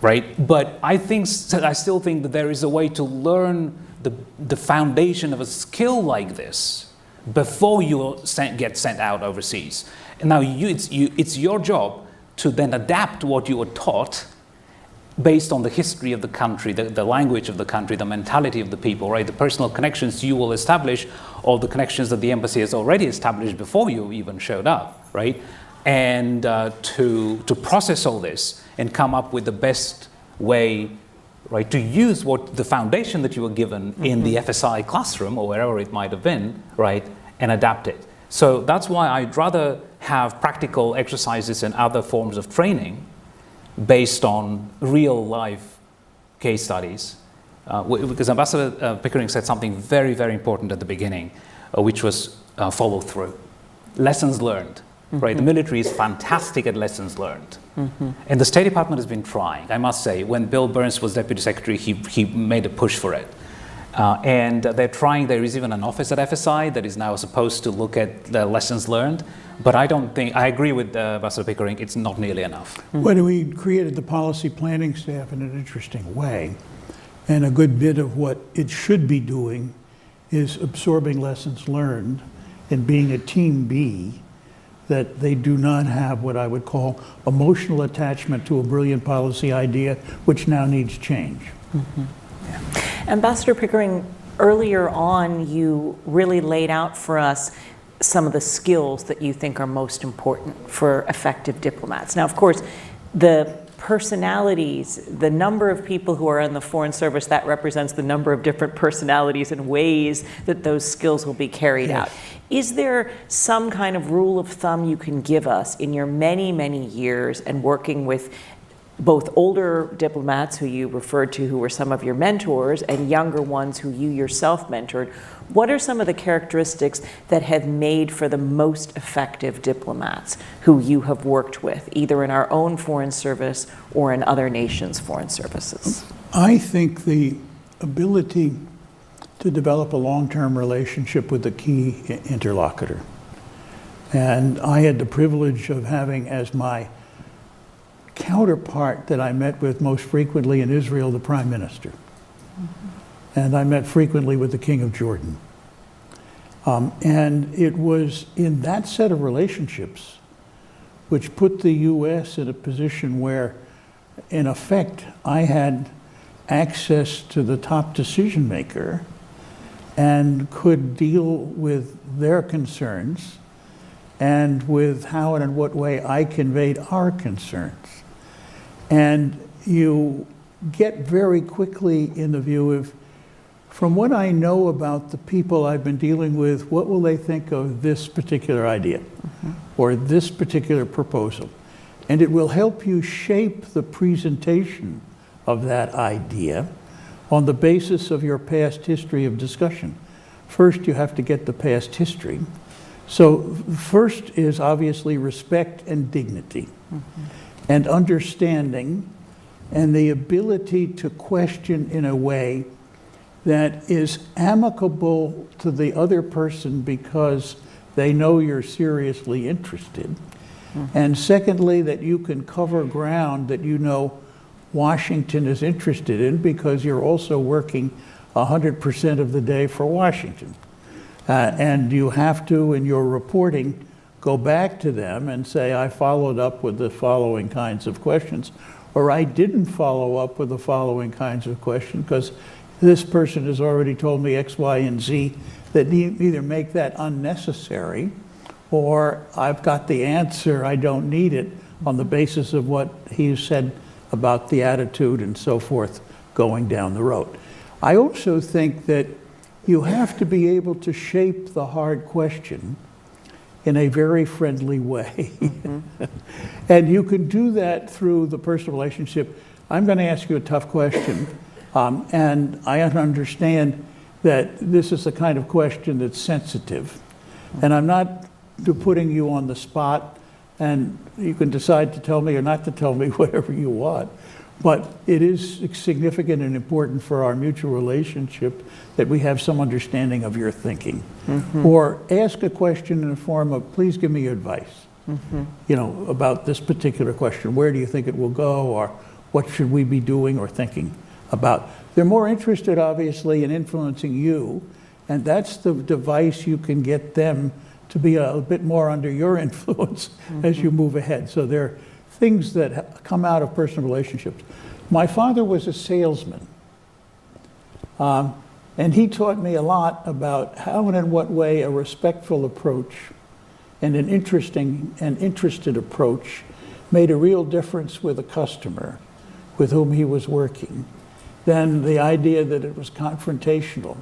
right. But I still think that there is a way to learn the foundation of a skill like this before you get sent out overseas. And now it's your job to then adapt what you were taught based on the history of the country, the language of the country, the mentality of the people, right? The personal connections you will establish, or the connections that the embassy has already established before you even showed up, right? And to process all this and come up with the best way, right, to use the foundation that you were given in the FSI classroom or wherever it might have been, right, and adapt it. So that's why I'd rather have practical exercises and other forms of training based on real life case studies Because Ambassador Pickering said something very, very important at the beginning, which was follow through. Lessons learned, right? The military is fantastic at lessons learned. And the State Department has been trying, I must say. When Bill Burns was Deputy Secretary, he made a push for it. And they're trying. There is even an office at FSI that is now supposed to look at the lessons learned. But I agree with Ambassador Pickering, it's not nearly enough. When we created the policy planning staff in an interesting way, and a good bit of what it should be doing is absorbing lessons learned and being a team B, that they do not have what I would call emotional attachment to a brilliant policy idea, which now needs change. Ambassador Pickering, earlier on, you really laid out for us some of the skills that you think are most important for effective diplomats. Now, of course, the personalities, the number of people who are in the Foreign Service, that represents the number of different personalities and ways that those skills will be carried out. Is there some kind of rule of thumb you can give us in your many, many years and working with both older diplomats who you referred to, who were some of your mentors, and younger ones who you yourself mentored? What are some of the characteristics that have made for the most effective diplomats who you have worked with, either in our own Foreign Service or in other nations' foreign services? I think the ability to develop a long-term relationship with the key interlocutor. And I had the privilege of having as my counterpart that I met with most frequently in Israel, the Prime Minister. And I met frequently with the King of Jordan. And it was in that set of relationships which put the U.S. in a position where, in effect, I had access to the top decision maker and could deal with their concerns and with how and in what way I conveyed our concerns. And you get very quickly in the view of, from what I know about the people I've been dealing with, what will they think of this particular idea or this particular proposal? And it will help you shape the presentation of that idea on the basis of your past history of discussion. First, you have to get the past history. So first is obviously respect and dignity and understanding and the ability to question in a way that is amicable to the other person because they know you're seriously interested. And secondly, that you can cover ground that you know Washington is interested in because you're also working 100% of the day for Washington. And you have to, in your reporting, go back to them and say, I followed up with the following kinds of questions, or I didn't follow up with the following kinds of questions because this person has already told me X, Y, and Z, that either make that unnecessary or I've got the answer, I don't need it, on the basis of what he said about the attitude and so forth going down the road. I also think that you have to be able to shape the hard question in a very friendly way. And you can do that through the personal relationship. I'm going to ask you a tough question, and I understand that this is the kind of question that's sensitive. And I'm not putting you on the spot, and you can decide to tell me or not to tell me whatever you want. But it is significant and important for our mutual relationship that we have some understanding of your thinking. Or ask a question in the form of, please give me your advice, you know, about this particular question. Where do you think it will go? Or what should we be doing or thinking about? They're more interested, obviously, in influencing you, and that's the device you can get them to be a bit more under your influence as you move ahead. So there are things that come out of personal relationships. My father was a salesman, and he taught me a lot about how and in what way a respectful approach and an interesting and interested approach made a real difference with a customer with whom he was working than the idea that it was confrontational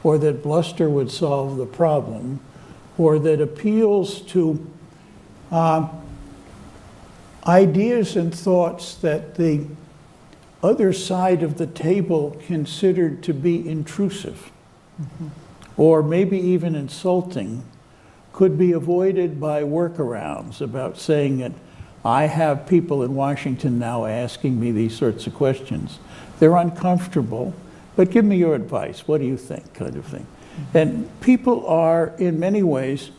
or that bluster would solve the problem or that appeals to ideas and thoughts that the other side of the table considered to be intrusive or maybe even insulting could be avoided by workarounds about saying that I have people in Washington now asking me these sorts of questions. They're uncomfortable, but give me your advice. What do you think, kind of thing. And people are, in many ways,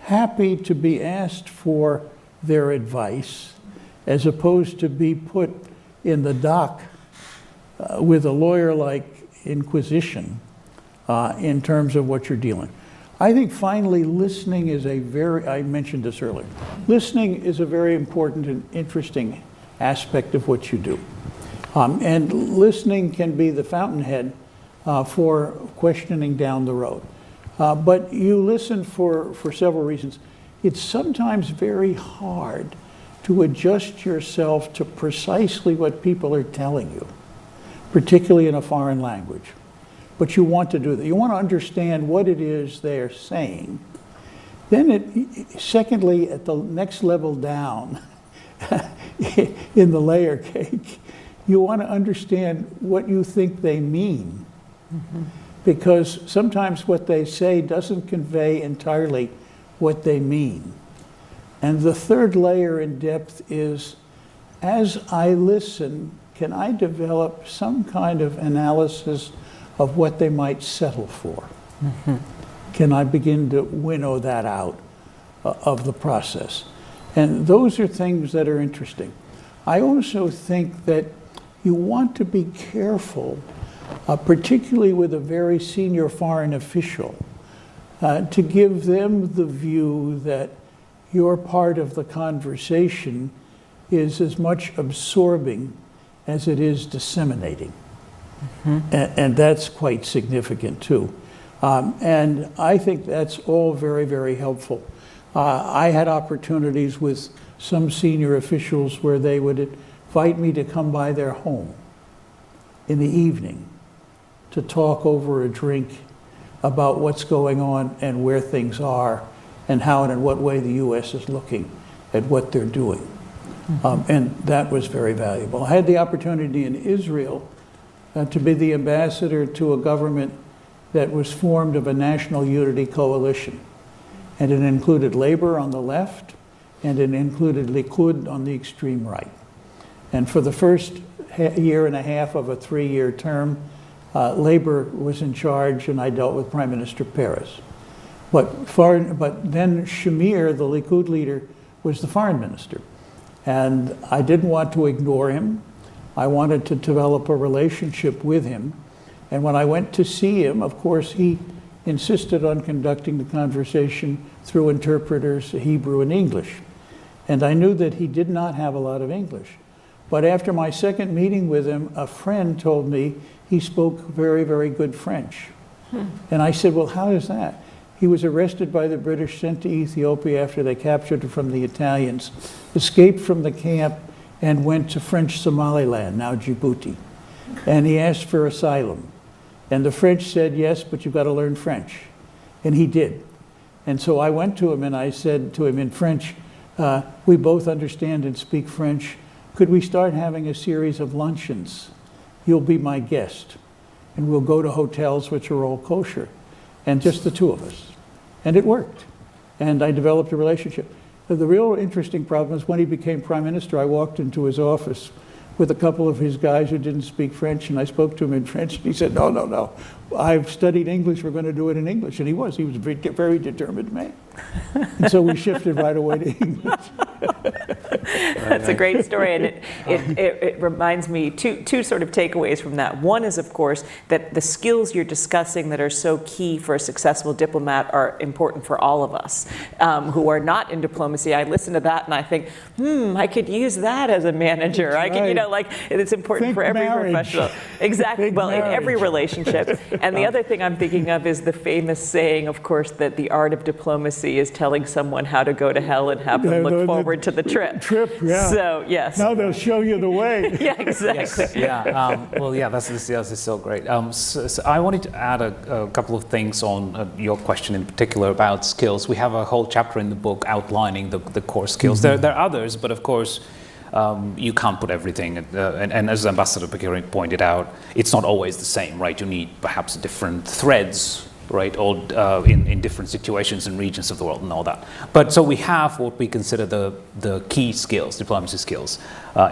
happy to be asked for their advice as opposed to be put in the dock with a lawyer-like inquisition in terms of what you're dealing. I think finally listening is I mentioned this earlier, listening is a very important and interesting aspect of what you do. And listening can be the fountainhead for questioning down the road. But you listen for several reasons. It's sometimes very hard to adjust yourself to precisely what people are telling you, particularly in a foreign language. But you want to do that. You want to understand what it is they're saying. Then, secondly, at the next level down in the layer cake, you want to understand what you think they mean. Because sometimes what they say doesn't convey entirely what they mean. And the third layer in depth is, as I listen, can I develop some kind of analysis of what they might settle for? Can I begin to winnow that out of the process? And those are things that are interesting. I also think that you want to be careful, particularly with a very senior foreign official, to give them the view that your part of the conversation is as much absorbing as it is disseminating. And that's quite significant too. And I think that's all very, very helpful. I had opportunities with some senior officials where they would invite me to come by their home in the evening to talk over a drink about what's going on and where things are and how and in what way the U.S. is looking at what they're doing. And that was very valuable. I had the opportunity in Israel to be the ambassador to a government that was formed of a national unity coalition. And it included Labor on the left, and it included Likud on the extreme right. And for the first year and a half of a 3-year term, Labor was in charge, and I dealt with Prime Minister Peres. But then Shamir, the Likud leader, was the foreign minister. And I didn't want to ignore him. I wanted to develop a relationship with him. And when I went to see him, of course, he insisted on conducting the conversation through interpreters, Hebrew and English. And I knew that he did not have a lot of English. But after my second meeting with him, a friend told me he spoke very, very good French. And I said, well, how is that? He was arrested by the British, sent to Ethiopia after they captured him from the Italians, escaped from the camp, and went to French Somaliland, now Djibouti. And he asked for asylum. And the French said, yes, but you've got to learn French. And he did. And so I went to him and I said to him in French, we both understand and speak French. Could we start having a series of luncheons? You'll be my guest. And we'll go to hotels which are all kosher. And just the two of us. And it worked. And I developed a relationship. The real interesting problem is when he became prime minister, I walked into his office with a couple of his guys who didn't speak French, and I spoke to him in French, and he said, no, no, no, I've studied English, we're going to do it in English. And he was a very determined man. And so we shifted right away to English. That's a great story, and it reminds me two sort of takeaways from that. One is, of course, that the skills you're discussing that are so key for a successful diplomat are important for all of us who are not in diplomacy. I listen to that and I think, I could use that as a manager. That's I could, right. Like it's important Think for every marriage. professional. Exactly. Think Well, in marriage. every relationship. And the other thing I'm thinking of is the famous saying, of course, that the art of diplomacy is telling someone how to go to hell and have them look forward to the trip. Yeah. So, yes. Now they'll show you the way. Yeah, exactly. Yes, yeah. Well, yeah, this is so great. So I wanted to add a couple of things on your question in particular about skills. We have a whole chapter in the book outlining the core skills. There are others, but of course, You can't put everything, and as Ambassador Pickering pointed out, it's not always the same, right? You need perhaps different threads, right, or in different situations and regions of the world and all that. But so we have what we consider the key skills, diplomacy skills,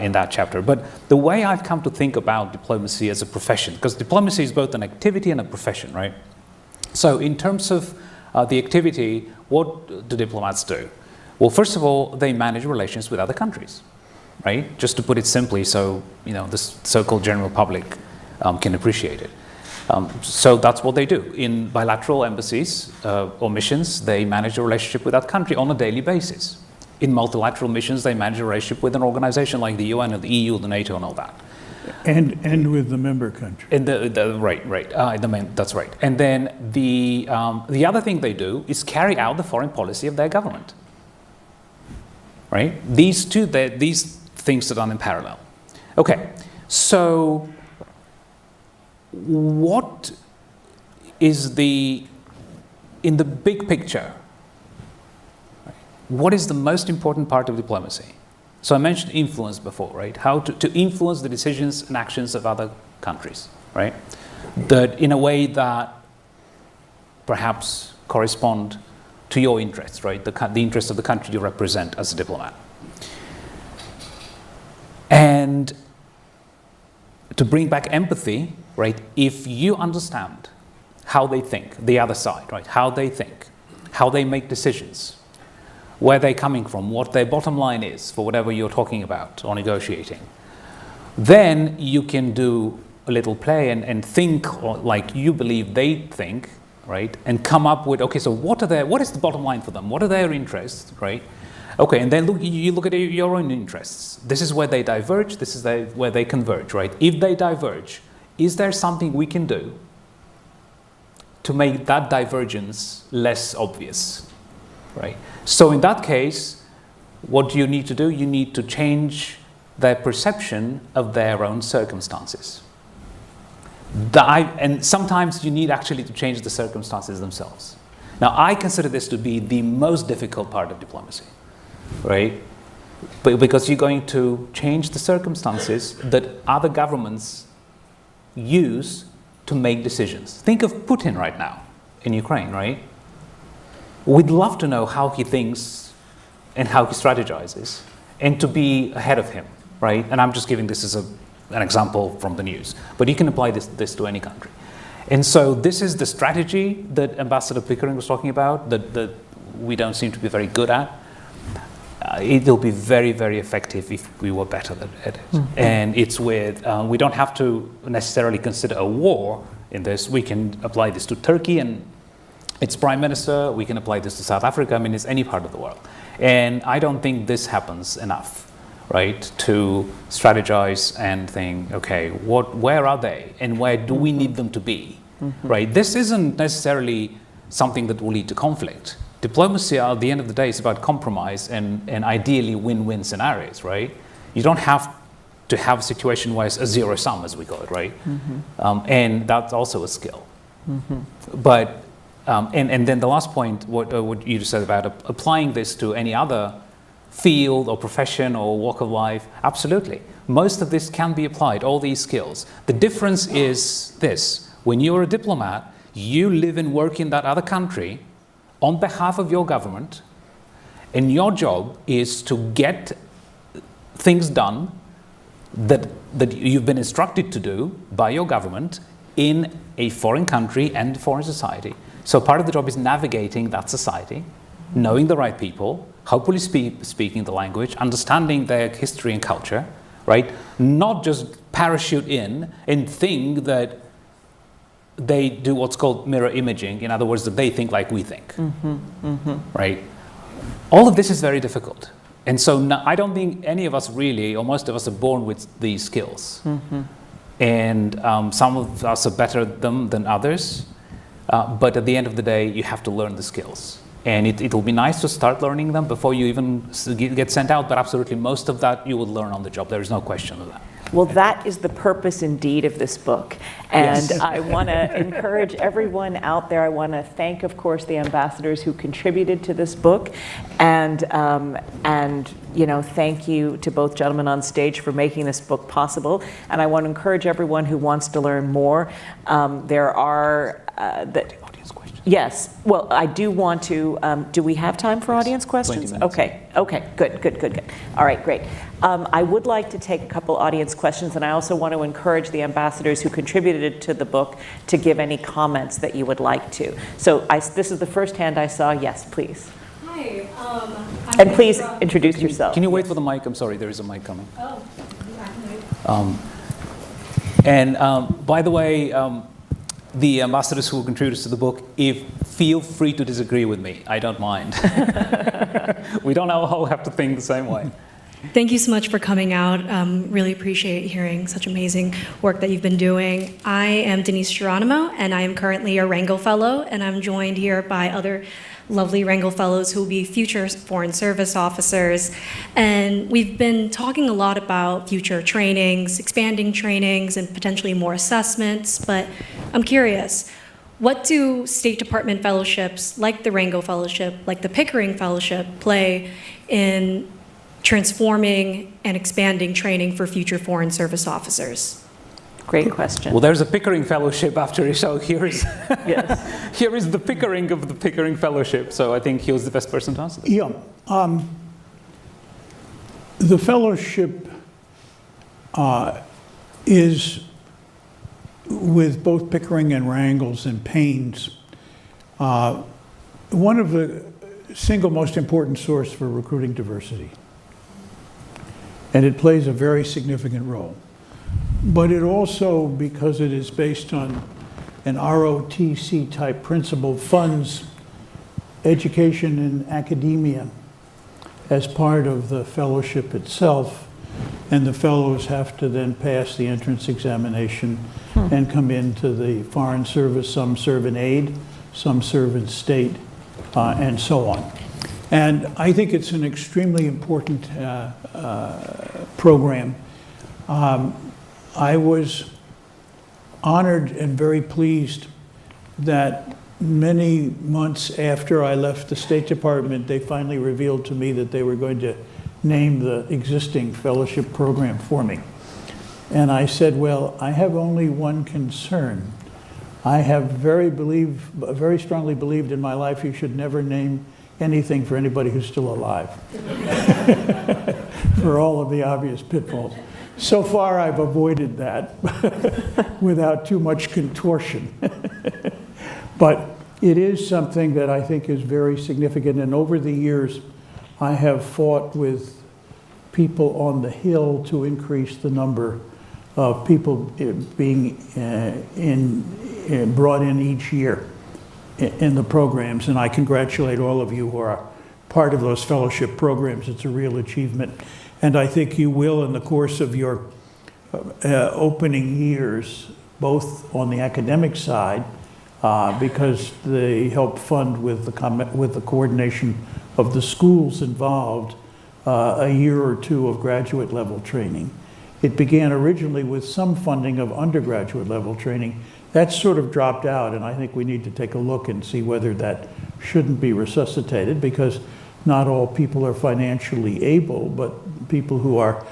in that chapter. But the way I've come to think about diplomacy as a profession, because diplomacy is both an activity and a profession, right? So in terms of the activity, what do diplomats do? Well, first of all, they manage relations with other countries, right? Just to put it simply, so the so-called general public can appreciate it. So that's what they do. In bilateral embassies or missions, they manage a relationship with that country on a daily basis. In multilateral missions, they manage a relationship with an organization like the UN or the EU or the NATO and all that. And with the member country. And that's right. And then the other thing they do is carry out the foreign policy of their government. Right? These things are done in parallel. Okay, so what is in the big picture, what is the most important part of diplomacy? So I mentioned influence before, right? How to influence the decisions and actions of other countries, right? That in a way that perhaps correspond to your interests, right? The interests of the country you represent as a diplomat. And to bring back empathy, right? If you understand how they think, the other side, right? How they think, how they make decisions, where they're coming from, what their bottom line is for whatever you're talking about or negotiating, then you can do a little play and think like you believe they think, right? And come up with, okay, so what is the bottom line for them? What are their interests, right? Okay, and then you look at your own interests. This is where they diverge, this is where they converge, right? If they diverge, is there something we can do to make that divergence less obvious, right? So in that case, what do you need to do? You need to change their perception of their own circumstances. And sometimes you need actually to change the circumstances themselves. Now, I consider this to be the most difficult part of diplomacy, right? Because you're going to change the circumstances that other governments use to make decisions. Think of Putin right now in Ukraine, right? We'd love to know how he thinks and how he strategizes and to be ahead of him, right? And I'm just giving this as an example from the news, but you can apply this to any country. And so this is the strategy that Ambassador Pickering was talking about that we don't seem to be very good at. It'll be very, very effective if we were better at it. Mm-hmm. And it's we don't have to necessarily consider a war in this. We can apply this to Turkey and its prime minister. We can apply this to South Africa. I mean, it's any part of the world. And I don't think this happens enough, right? To strategize and think, okay, where are they? And where do we need them to be, right? This isn't necessarily something that will lead to conflict. Diplomacy, at the end of the day, is about compromise and ideally win-win scenarios, right? You don't have to have a situation where it's a zero sum, as we call it, right? And that's also a skill. But and then the last point, what you just said about applying this to any other field or profession or walk of life, absolutely. Most of this can be applied, all these skills. The difference is this: when you're a diplomat, you live and work in that other country on behalf of your government, and your job is to get things done that you've been instructed to do by your government in a foreign country and foreign society. So part of the job is navigating that society, knowing the right people, hopefully speaking the language, understanding their history and culture, right? Not just parachute in and think that they do what's called mirror imaging. In other words, that they think like we think, right? All of this is very difficult. And so I don't think any of us really, or most of us, are born with these skills. And some of us are better at them than others. But at the end of the day, you have to learn the skills. And it'll be nice to start learning them before you even get sent out. But absolutely, most of that you will learn on the job. There is no question of that. Well, that is the purpose indeed of this book. And Yes. I want to encourage everyone out there. I want to thank, of course, the ambassadors who contributed to this book. And you know, thank you to both gentlemen on stage for making this book possible. And I want to encourage everyone who wants to learn more. There are Yes. Well, I do want to, do we have time for audience questions? 20 minutes. Okay, good. All right, great. I would like to take a couple audience questions, and I also want to encourage the ambassadors who contributed to the book to give any comments that you would like to. So this is the first hand I saw. Yes, please. Hi. And please introduce yourself. Can you wait for the mic? I'm sorry, there is a mic coming. Oh, yeah, I can wait. And by the way, the ambassadors who contributed to the book, feel free to disagree with me. I don't mind. We don't all have to think the same way. Thank you so much for coming out. Really appreciate hearing such amazing work that you've been doing. I am Denise Geronimo, and I am currently a Rangel Fellow, and I'm joined here by other lovely Rangel Fellows who will be future Foreign Service officers. And we've been talking a lot about future trainings, expanding trainings, and potentially more assessments, but I'm curious, what do State Department fellowships, like the Rangel Fellowship, like the Pickering Fellowship, play in transforming and expanding training for future Foreign Service officers? Great question. Well, there's a Pickering Fellowship after, so here is, Yes. here is the Pickering of the Pickering Fellowship, so I think he was the best person to answer that. Yeah. The fellowship is, with both Pickering and Rangels and Paynes, one of the single most important source for recruiting diversity. And it plays a very significant role. But it also, because it is based on an ROTC type principle, funds education and academia as part of the fellowship itself. And the fellows have to then pass the entrance examination and come into the Foreign Service. Some serve in aid, some serve in state, and so on. And I think it's an extremely important program. I was honored and very pleased that many months after I left the State Department, they finally revealed to me that they were going to name the existing fellowship program for me. And I said, well, I have only one concern. I have very strongly believed in my life you should never name anything for anybody who's still alive, for all of the obvious pitfalls. So far, I've avoided that without too much contortion. But it is something that I think is very significant. And over the years, I have fought with people on the Hill to increase the number of people being brought in each year in the programs. And I congratulate all of you who are part of those fellowship programs. It's a real achievement. And I think you will, in the course of your opening years, both on the academic side, because they help fund with the coordination of the schools involved, a year or two of graduate level training. It began originally with some funding of undergraduate level training. That sort of dropped out, and I think we need to take a look and see whether that shouldn't be resuscitated, because not all people are financially able, but people who are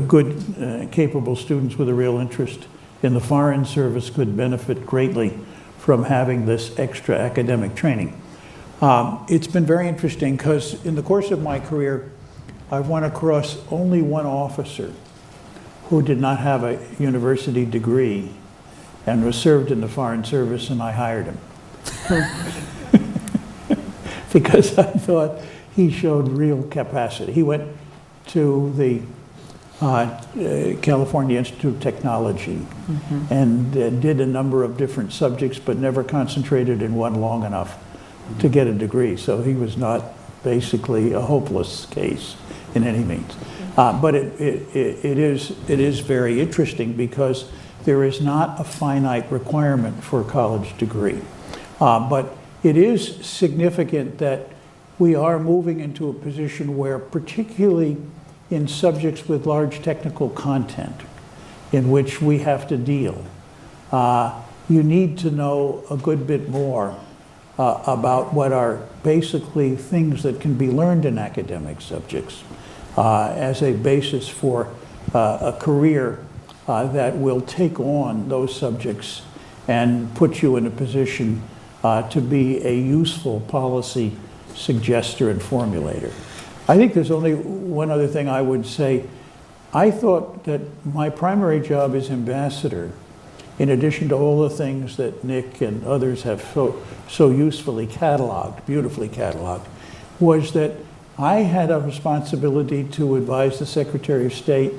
good, capable students with a real interest in the Foreign Service could benefit greatly from having this extra academic training. It's been very interesting because in the course of my career, I've run across only one officer who did not have a university degree and was served in the Foreign Service, and I hired him. Because I thought he showed real capacity. He went to the California Institute of Technology and did a number of different subjects, but never concentrated in one long enough to get a degree. So he was not basically a hopeless case in any means. But it is very interesting because there is not a finite requirement for a college degree. But it is significant that we are moving into a position where, particularly in subjects with large technical content, in which we have to deal. You need to know a good bit more about what are basically things that can be learned in academic subjects as a basis for a career that will take on those subjects and put you in a position to be a useful policy suggester and formulator. I think there's only one other thing I would say. I thought that my primary job as ambassador, in addition to all the things that Nick and others have so usefully cataloged, beautifully cataloged, was that I had a responsibility to advise the Secretary of State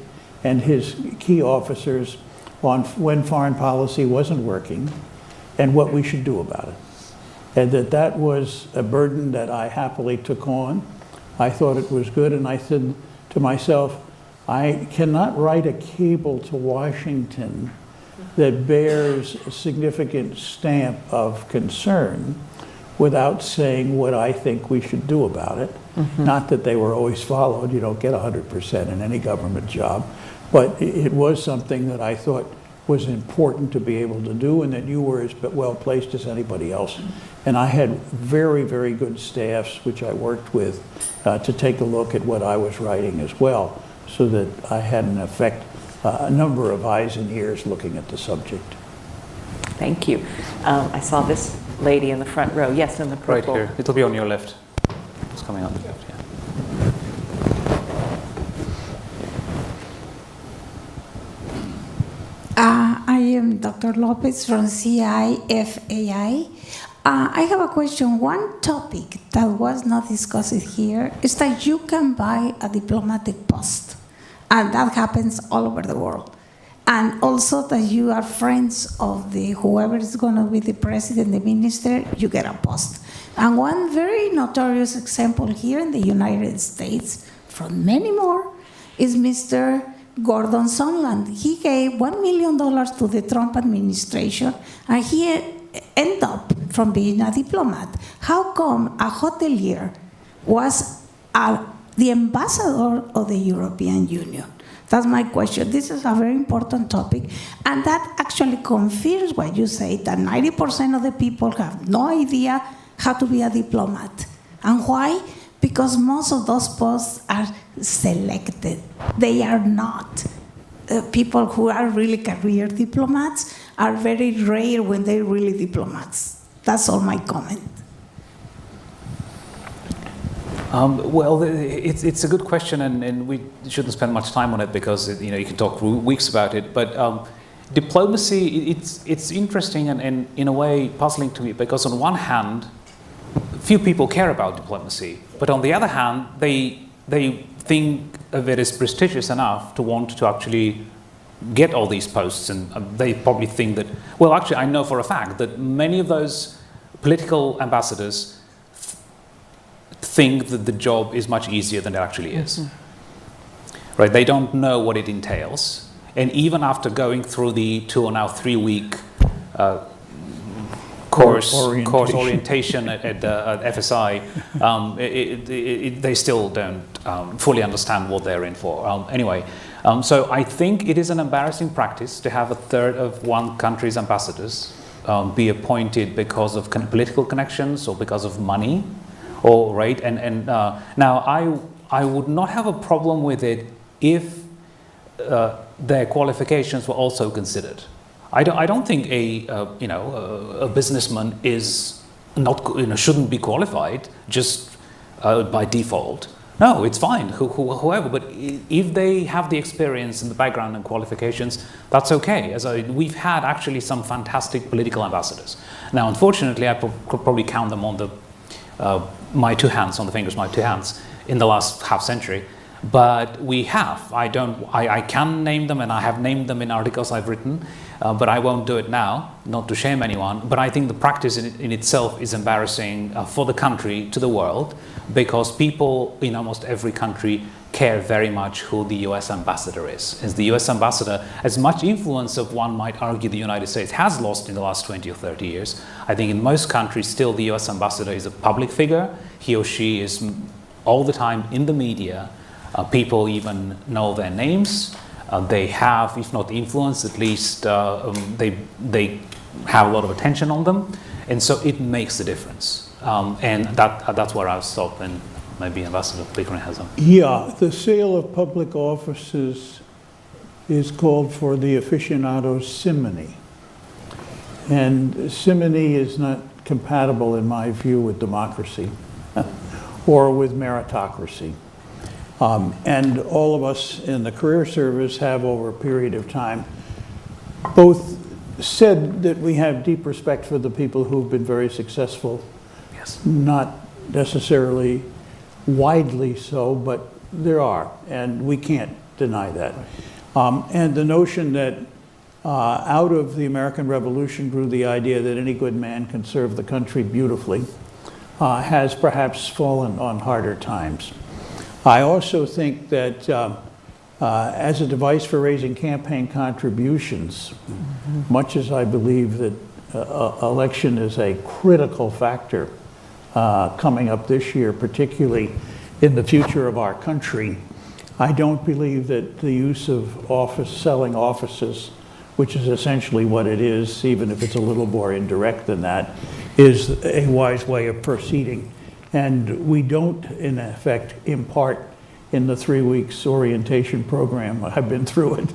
and his key officers on when foreign policy wasn't working and what we should do about it. And that was a burden that I happily took on. I thought it was good, and I said to myself, I cannot write a cable to Washington that bears a significant stamp of concern without saying what I think we should do about it. Not that they were always followed. You don't get 100% in any government job. But it was something that I thought was important to be able to do, and that you were as well placed as anybody else. And I had very, very good staffs, which I worked with, to take a look at what I was writing as well, so that I had in effect a number of eyes and ears looking at the subject. Thank you. I saw this lady in the front row. Yes, in the purple. Right here. It'll be on your left. It's coming on the left, yeah. I am Dr. Lopez from CIFAI. I have a question. One topic that was not discussed here is that you can buy a diplomatic post, and that happens all over the world. And also that you are friends of whoever is going to be the president, the minister, you get a post. And one very notorious example here in the United States, from many more, is Mr. Gordon Sondland. He gave $1 million to the Trump administration, and he ended up from being a diplomat. How come a hotelier was the ambassador of the European Union? That's my question. This is a very important topic, and that actually confirms what you say, that 90% of the people have no idea how to be a diplomat. And why? Because most of those posts are selected. They are not. People who are really career diplomats are very rare when they're really diplomats. That's all my comment. Well, it's a good question, and we shouldn't spend much time on it because you can talk weeks about it. But diplomacy, it's interesting and in a way puzzling to me, because on one hand, few people care about diplomacy, but on the other hand, they think of it as prestigious enough to want to actually get all these posts, and they probably think that, well, actually, I know for a fact that many of those political ambassadors think that the job is much easier than it actually is. Right? They don't know what it entails, and even after going through the 2 or now 3 week course orientation at FSI, they still don't fully understand what they're in for. Anyway, so I think it is an embarrassing practice to have a third of one country's ambassadors be appointed because of political connections or because of money, or right. And now I would not have a problem with it if their qualifications were also considered. I don't think a businessman is not shouldn't be qualified just by default. No, it's fine, whoever. But if they have the experience and the background and qualifications, that's okay. We've had actually some fantastic political ambassadors. Now, unfortunately, I could probably count them on my two hands, on the fingers of my two hands, in the last half century. But we have. I can name them, and I have named them in articles I've written, but I won't do it now, not to shame anyone. But I think the practice in itself is embarrassing for the country, to the world, because people in almost every country care very much who the US ambassador is. As the US ambassador, as much influence of one might argue the United States has lost in the last 20 or 30 years, I think in most countries still the US ambassador is a public figure. He or she is all the time in the media. People even know their names. they have, if not influence, at least they have a lot of attention on them, and so it makes a difference. And that's where I'll stop, and maybe Ambassador Pickering has some. Yeah, the sale of public offices is called for the aficionado's simony. And simony is not compatible, in my view, with democracy or with meritocracy. And all of us in the career service have, over a period of time, both said that we have deep respect for the people who've been very successful. Yes. Not necessarily widely so, but there are, and we can't deny that. And the notion that out of the American Revolution grew the idea that any good man can serve the country beautifully has perhaps fallen on harder times. I also think that as a device for raising campaign contributions, much as I believe that election is a critical factor coming up this year, particularly in the future of our country, I don't believe that the use of selling offices, which is essentially what it is, even if it's a little more indirect than that, is a wise way of proceeding. And we don't, in effect, impart in the 3 weeks orientation program, I've been through it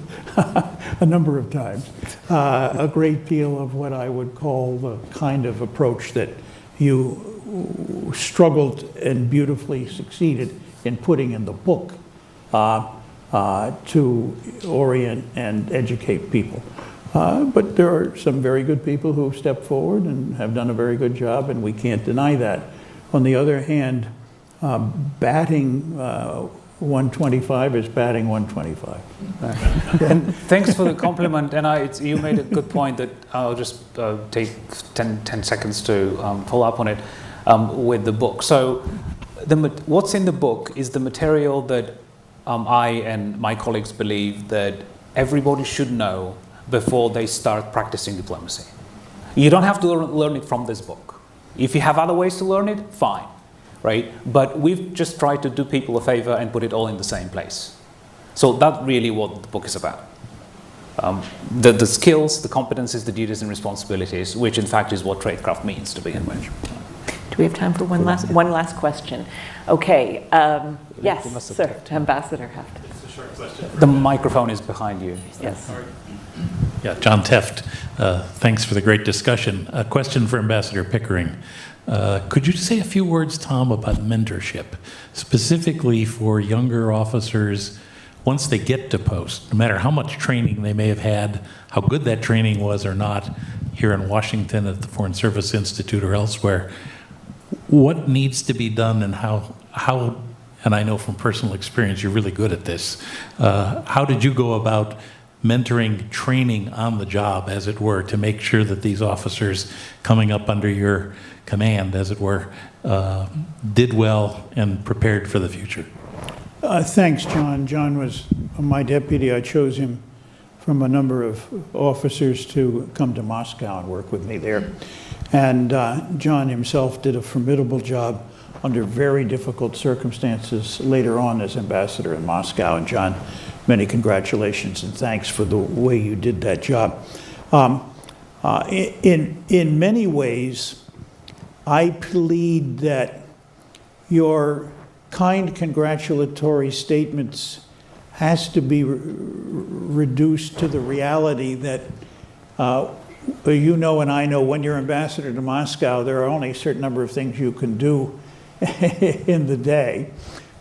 a number of times, a great deal of what I would call the kind of approach that you struggled and beautifully succeeded in putting in the book to orient and educate people. But there are some very good people who have stepped forward and have done a very good job, and we can't deny that. On the other hand, batting 125 is batting 125. And thanks for the compliment. And you made a good point that I'll just take 10 seconds to follow up on it with the book. So what's in the book is the material that I and my colleagues believe that everybody should know before they start practicing diplomacy. You don't have to learn it from this book. If you have other ways to learn it, fine, right? But we've just tried to do people a favor and put it all in the same place. So that's really what the book is about. The skills, the competencies, the duties and responsibilities, which in fact is what Tradecraft means to begin with. Do we have time for one last question? Okay, yes, sir, Ambassador Haft. It's a short question. The microphone is behind you. Yes. Yeah, John Teft, thanks for the great discussion. A question for Ambassador Pickering. Could you say a few words, Tom, about mentorship, specifically for younger officers once they get to post, no matter how much training they may have had, how good that training was or not, here in Washington at the Foreign Service Institute or elsewhere, what needs to be done and how, and I know from personal experience you're really good at this, how did you go about mentoring, training on the job, as it were, to make sure that these officers coming up under your command, as it were, did well and prepared for the future? Thanks, John. John was my deputy. I chose him from a number of officers to come to Moscow and work with me there. And John himself did a formidable job under very difficult circumstances later on as ambassador in Moscow. And John, many congratulations and thanks for the way you did that job. In many ways, I plead that your kind congratulatory statements has to be reduced to the reality that you know and I know when you're ambassador to Moscow, there are only a certain number of things you can do in the day.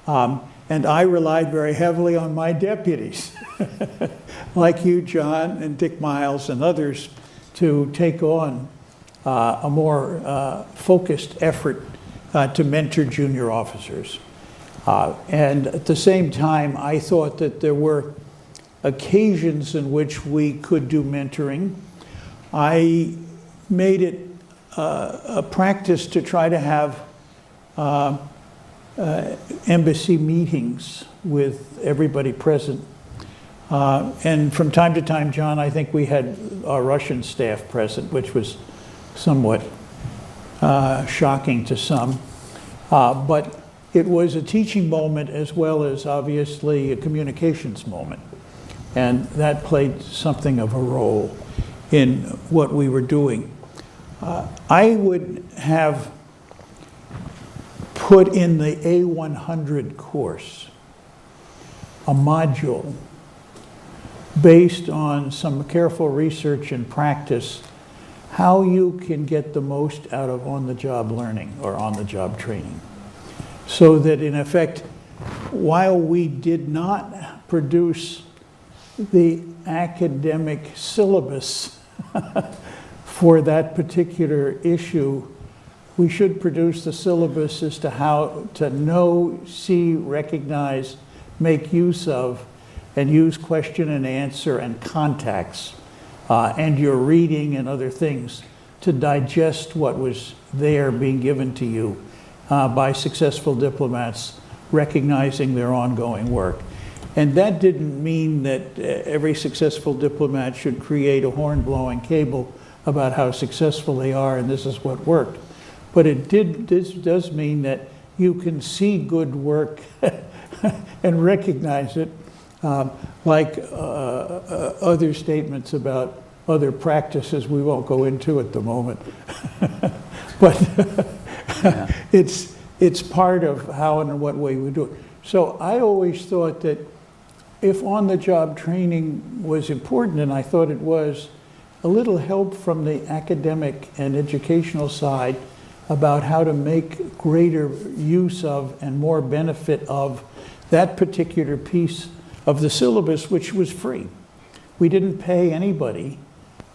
And I relied very heavily on my deputies, like you, John, and Dick Miles and others, to take on a more focused effort to mentor junior officers. And at the same time, I thought that there were occasions in which we could do mentoring. I made it a practice to try to have embassy meetings with everybody present. And from time to time, John, I think we had our Russian staff present, which was somewhat shocking to some. But it was a teaching moment as well as obviously a communications moment. and that played something of a role in what we were doing. I would have put in the A100 course a module based on some careful research and practice, how you can get the most out of on-the-job learning or on-the-job training. So that in effect, while we did not produce the academic syllabus for that particular issue, we should produce the syllabus as to how to know, see, recognize, make use of, and use question and answer and contacts and your reading and other things to digest what was there being given to you by successful diplomats recognizing their ongoing work. And that didn't mean that every successful diplomat should create a horn-blowing cable about how successful they are and this is what worked. But this does mean that you can see good work and recognize it, like other statements about other practices we won't go into at the moment. But it's part of how and what way we do it. So I always thought that if on-the-job training was important, and I thought it was, a little help from the academic and educational side about how to make greater use of and more benefit of that particular piece of the syllabus, which was free. We didn't pay anybody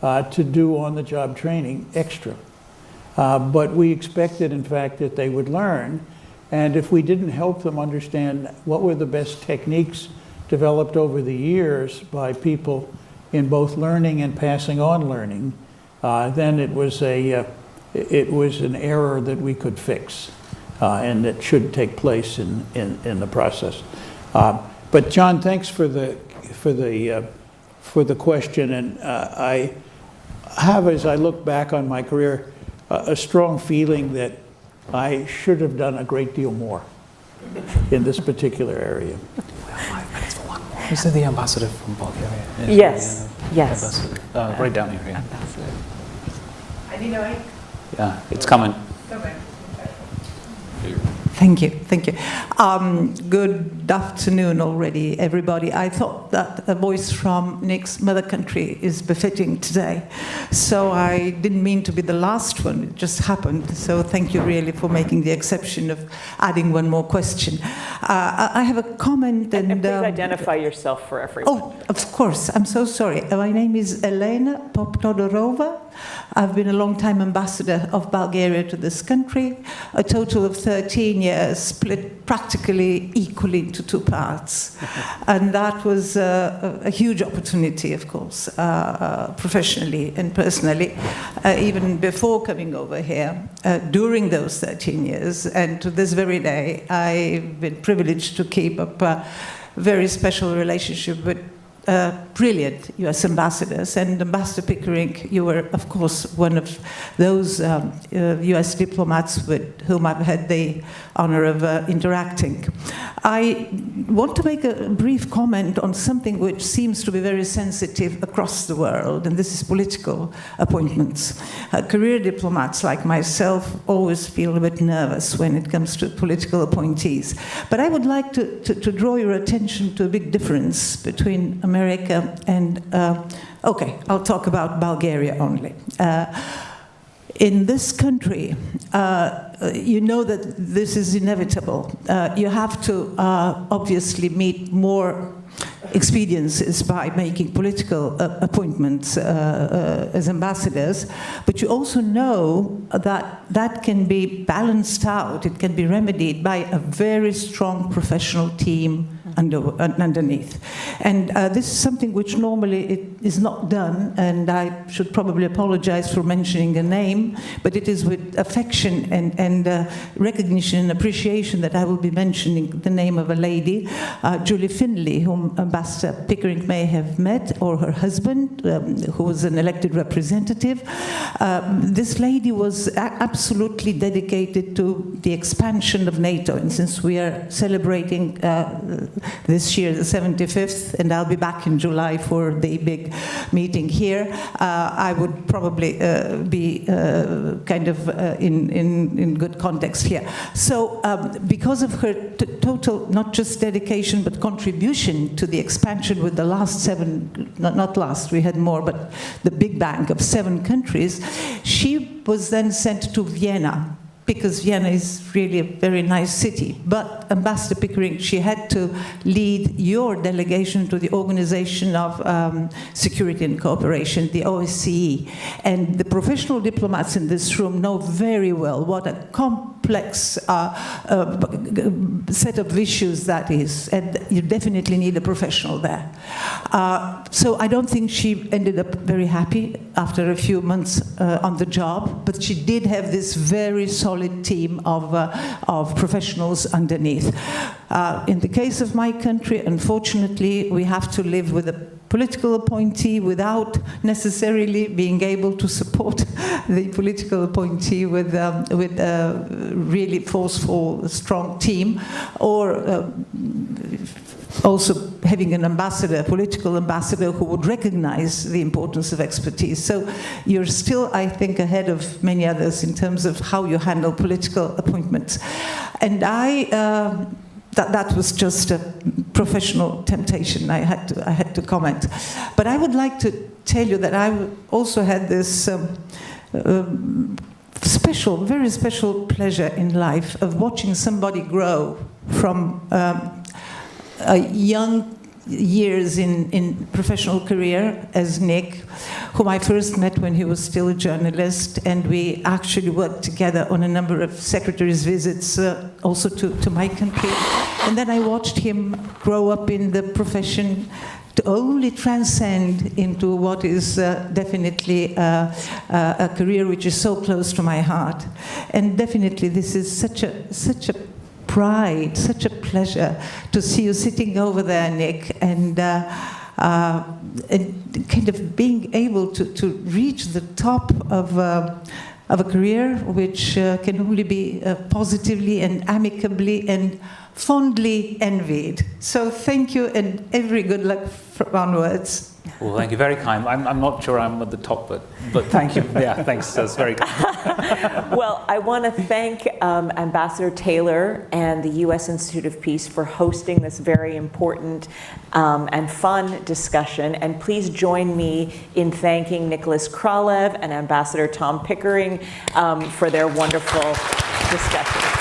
to do on-the-job training extra. But we expected, in fact, that they would learn. And if we didn't help them understand what were the best techniques developed over the years by people in both learning and passing on learning, then it was an error that we could fix, and that should take place in the process. But John, thanks for the question, and I have, as I look back on my career, a strong feeling that I should have done a great deal more in this particular area. We have 5 minutes for one more. Is it the ambassador from Bulgaria? Yes, yes. Ambassador. Right down here. Yeah. Ambassador. I didn't know it. Yeah, it's coming. Okay. Thank you, thank you. Good afternoon already, everybody. I thought that a voice from Nick's mother country is befitting today. So I didn't mean to be the last one, it just happened. So thank you really for making the exception of adding one more question. I have a comment and... And please identify yourself for everyone. Oh, of course, I'm so sorry. My name is Elena Poptodorova. I've been a long-time ambassador of Bulgaria to this country, a total of 13 years, split practically equally into 2 parts. And that was a huge opportunity, of course, professionally and personally, even before coming over here, during those 13 years. And to this very day, I've been privileged to keep up a very special relationship with brilliant US ambassadors, and Ambassador Pickering, you were, of course, one of those US diplomats with whom I've had the honor of interacting. I want to make a brief comment on something which seems to be very sensitive across the world, and this is political appointments. Career diplomats like myself always feel a bit nervous when it comes to political appointees. But I would like to draw your attention to a big difference between America and, okay, I'll talk about Bulgaria only. In this country, you know that this is inevitable. You have to obviously meet more expediencies by making political appointments as ambassadors, but you also know that that can be balanced out, it can be remedied by a very strong professional team underneath. And this is something which normally it is not done, and I should probably apologize for mentioning a name, but it is with affection and recognition and appreciation that I will be mentioning the name of a lady, Julie Finley, whom Ambassador Pickering may have met, or her husband, who was an elected representative. This lady was absolutely dedicated to the expansion of NATO, and since we are celebrating this year the 75th, and I'll be back in July for the big meeting here, I would probably be kind of in good context here. So because of her total, not just dedication, but contribution to the expansion with the last 7, not last, we had more, but the big bang of 7 countries, she was then sent to Vienna, because Vienna is really a very nice city. But Ambassador Pickering, she had to lead your delegation to the Organization of Security and Cooperation, the OSCE. And the professional diplomats in this room know very well what a complex set of issues that is. And you definitely need a professional there. So I don't think she ended up very happy after a few months on the job, but she did have this very solid team of professionals underneath. In the case of my country, unfortunately, we have to live with a political appointee without necessarily being able to support the political appointee with a really forceful, strong team, or also having an ambassador, a political ambassador, who would recognize the importance of expertise. So you're still, I think, ahead of many others in terms of how you handle political appointments. And that was just a professional temptation. I had to comment. But I would like to tell you that I also had this special, very special pleasure in life of watching somebody grow from young years in professional career as Nick, whom I first met when he was still a journalist, and we actually worked together on a number of secretary's visits also to my country. And then I watched him grow up in the profession to only transcend into what is definitely a career which is so close to my heart. And definitely this is such a pride, such a pleasure to see you sitting over there, Nick, and kind of being able to reach the top of a career which can only be positively and amicably and fondly envied. So thank you, and every good luck onwards. Well, thank you, very kind. I'm not sure I'm at the top, but thank you. Yeah, thanks. That's very kind. Well, I want to thank Ambassador Taylor and the U.S. Institute of Peace for hosting this very important and fun discussion. And please join me in thanking Nicholas Kralev and Ambassador Tom Pickering for their wonderful discussion.